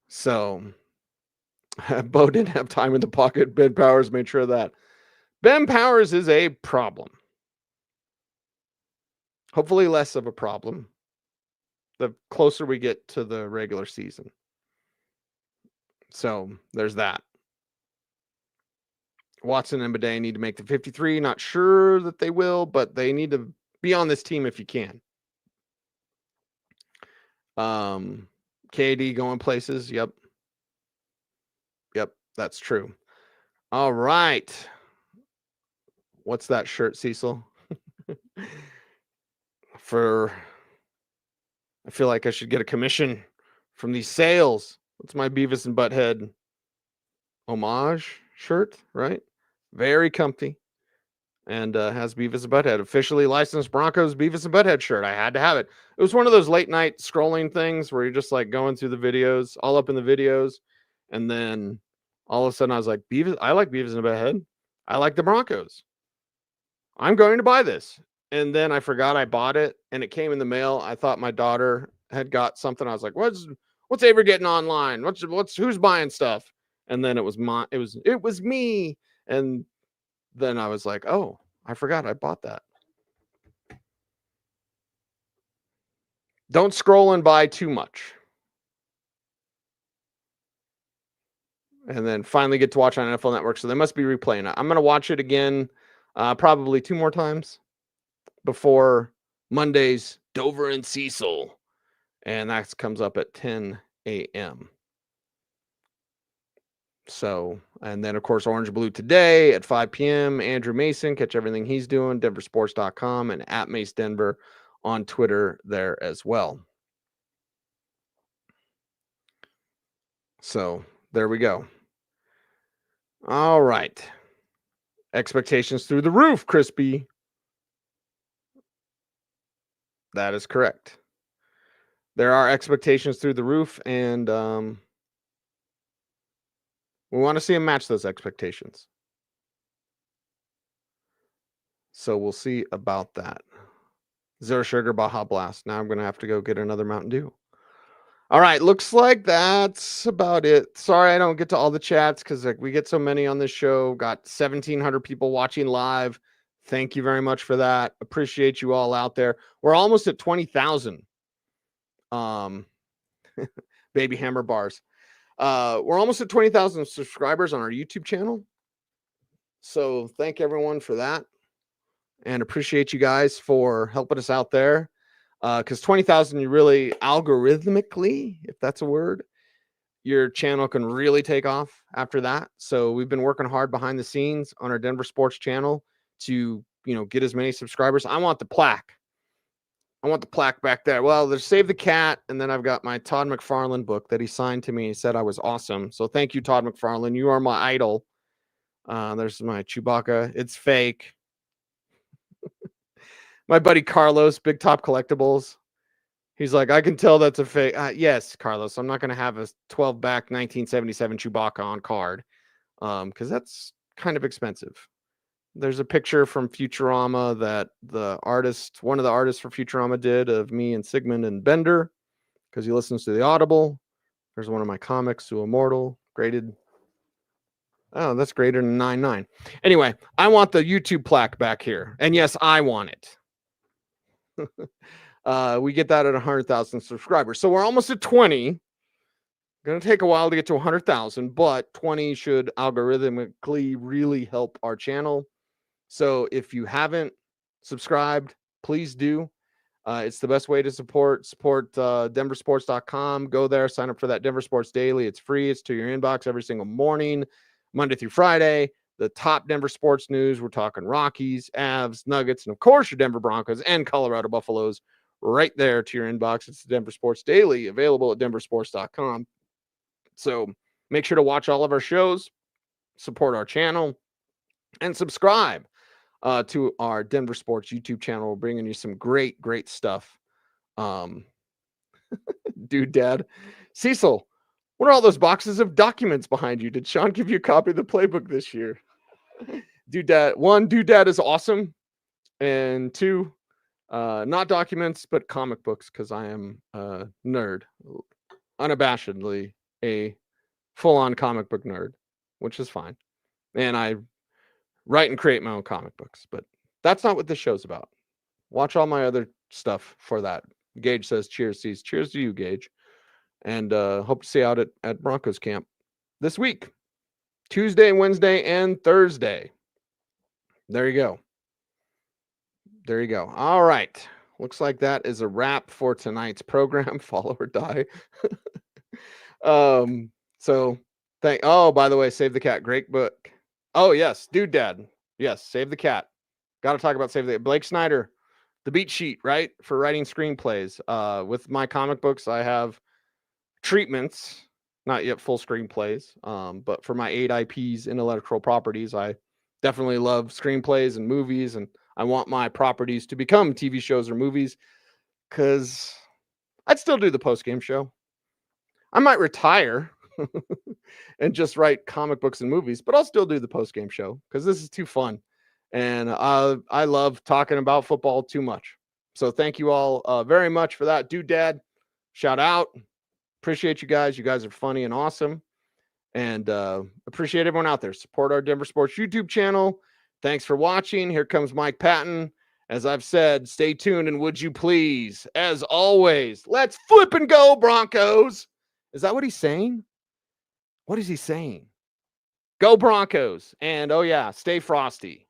So, Bo didn't have time in the pocket. Ben Powers made sure of that. Ben Powers is a problem. Hopefully less of a problem the closer we get to the regular season. So there's that. Watson and Bidet need to make the 53. Not sure that they will, but they need to be on this team if you can. KD going places. Yep, that's true. All right. What's that shirt, Cecil? I feel like I should get a commission from these sales. What's my Beavis and Butthead homage shirt, right? Very comfy. And has Beavis and Butthead, officially licensed Broncos Beavis and Butthead shirt. I had to have it. It was one of those late night scrolling things where you're just like going through the videos, all up in the videos. And then all of a sudden I was like, Beavis, I like Beavis and Butthead. I like the Broncos. I'm going to buy this. And then I forgot I bought it and it came in the mail. I thought my daughter had got something. I was like, what's Avery getting online? Who's buying stuff? And then it was me. And then I was like, oh, I forgot I bought that. Don't scroll and buy too much. And then finally get to watch on NFL Network. So they must be replaying it. I'm going to watch it again probably 2 more times before Monday's Dover and Cecil. And that comes up at 10 a.m. So, and then, of course, Orange Blue today at 5 p.m. Andrew Mason, catch everything he's doing, denversports.com and at Mace Denver on Twitter there as well. So, there we go. All right. Expectations through the roof, Crispy. That is correct. There are expectations through the roof, and we want to see him match those expectations. So we'll see about that. Zero Sugar Baja Blast. Now I'm going to have to go get another Mountain Dew. All right, looks like that's about it. Sorry I don't get to all the chats because we get so many on this show. Got 1,700 people watching live. Thank you very much for that. Appreciate you all out there. We're almost at 20,000. Baby Hammer Bars. We're almost at 20,000 subscribers on our YouTube channel. So thank everyone for that. And appreciate you guys for helping us out there. Because 20,000, you really algorithmically, if that's a word, your channel can really take off after that. So we've been working hard behind the scenes on our Denver Sports channel to, get as many subscribers. I want the plaque. I want the plaque back there. Well, there's Save the Cat, and then I've got my Todd McFarlane book that he signed to me. He said I was awesome. So thank you, Todd McFarlane. You are my idol. There's my Chewbacca. It's fake. My buddy Carlos, Big Top Collectibles. He's like, I can tell that's a fake. Yes, Carlos, I'm not going to have a 12-back 1977 Chewbacca on card because that's kind of expensive. There's a picture from Futurama that one of the artists for Futurama did of me and Sigmund and Bender because he listens to the Audible. There's one of my comics, Sue Immortal, graded. Oh, that's graded in 9.9. Anyway, I want the YouTube plaque back here. And yes, I want it. We get that at 100,000 subscribers. So we're almost at 20. Going to take a while to get to 100,000, but 20 should algorithmically really help our channel. So if you haven't subscribed, please do. It's the best way to support denversports.com. Go there, sign up for that Denver Sports Daily. It's free. It's to your inbox every single morning, Monday through Friday. The top Denver sports news. We're talking Rockies, Avs, Nuggets, and of course your Denver Broncos and Colorado Buffaloes right there to your inbox. It's the Denver Sports Daily, available at denversports.com. So make sure to watch all of our shows, support our channel, and subscribe to our Denver Sports YouTube channel. We're bringing you some great stuff. Dude, Dad. Cecil, what are all those boxes of documents behind you? Did Sean give you a copy of the playbook this year? Dude, Dad. 1, Dude, Dad is awesome. And 2, not documents, but comic books, because I am a nerd. Unabashedly a full-on comic book nerd, which is fine. And I write and create my own comic books. But that's not what this show's about. Watch all my other stuff for that. Gage says, cheers, C's. Cheers to you, Gage. And hope to see you out at Broncos camp this week. Tuesday, Wednesday, and Thursday. There you go. There you go. All right. Looks like that is a wrap for tonight's program. Follow or die. By the way, Save the Cat, great book. Oh, yes, Dude Dad. Yes, Save the Cat. Got to talk about Save the Cat. Blake Snyder, the beat sheet, right? For writing screenplays. With my comic books, I have treatments, not yet full screenplays. But for my 8 IPs, intellectual properties, I definitely love screenplays and movies, and I want my properties to become TV shows or movies, because I'd still do the post-game show. I might retire and just write comic books and movies, but I'll still do the post-game show because this is too fun. And I love talking about football too much. So thank you all very much for that. Dude Dad, shout out. Appreciate you guys. You guys are funny and awesome. And appreciate everyone out there. Support our Denver Sports YouTube channel. Thanks for watching. Here comes Mike Patton. As I've said, stay tuned, and would you please, as always, let's flip and go, Broncos. Is that what he's saying? What is he saying? Go Broncos. And, oh, yeah, stay frosty.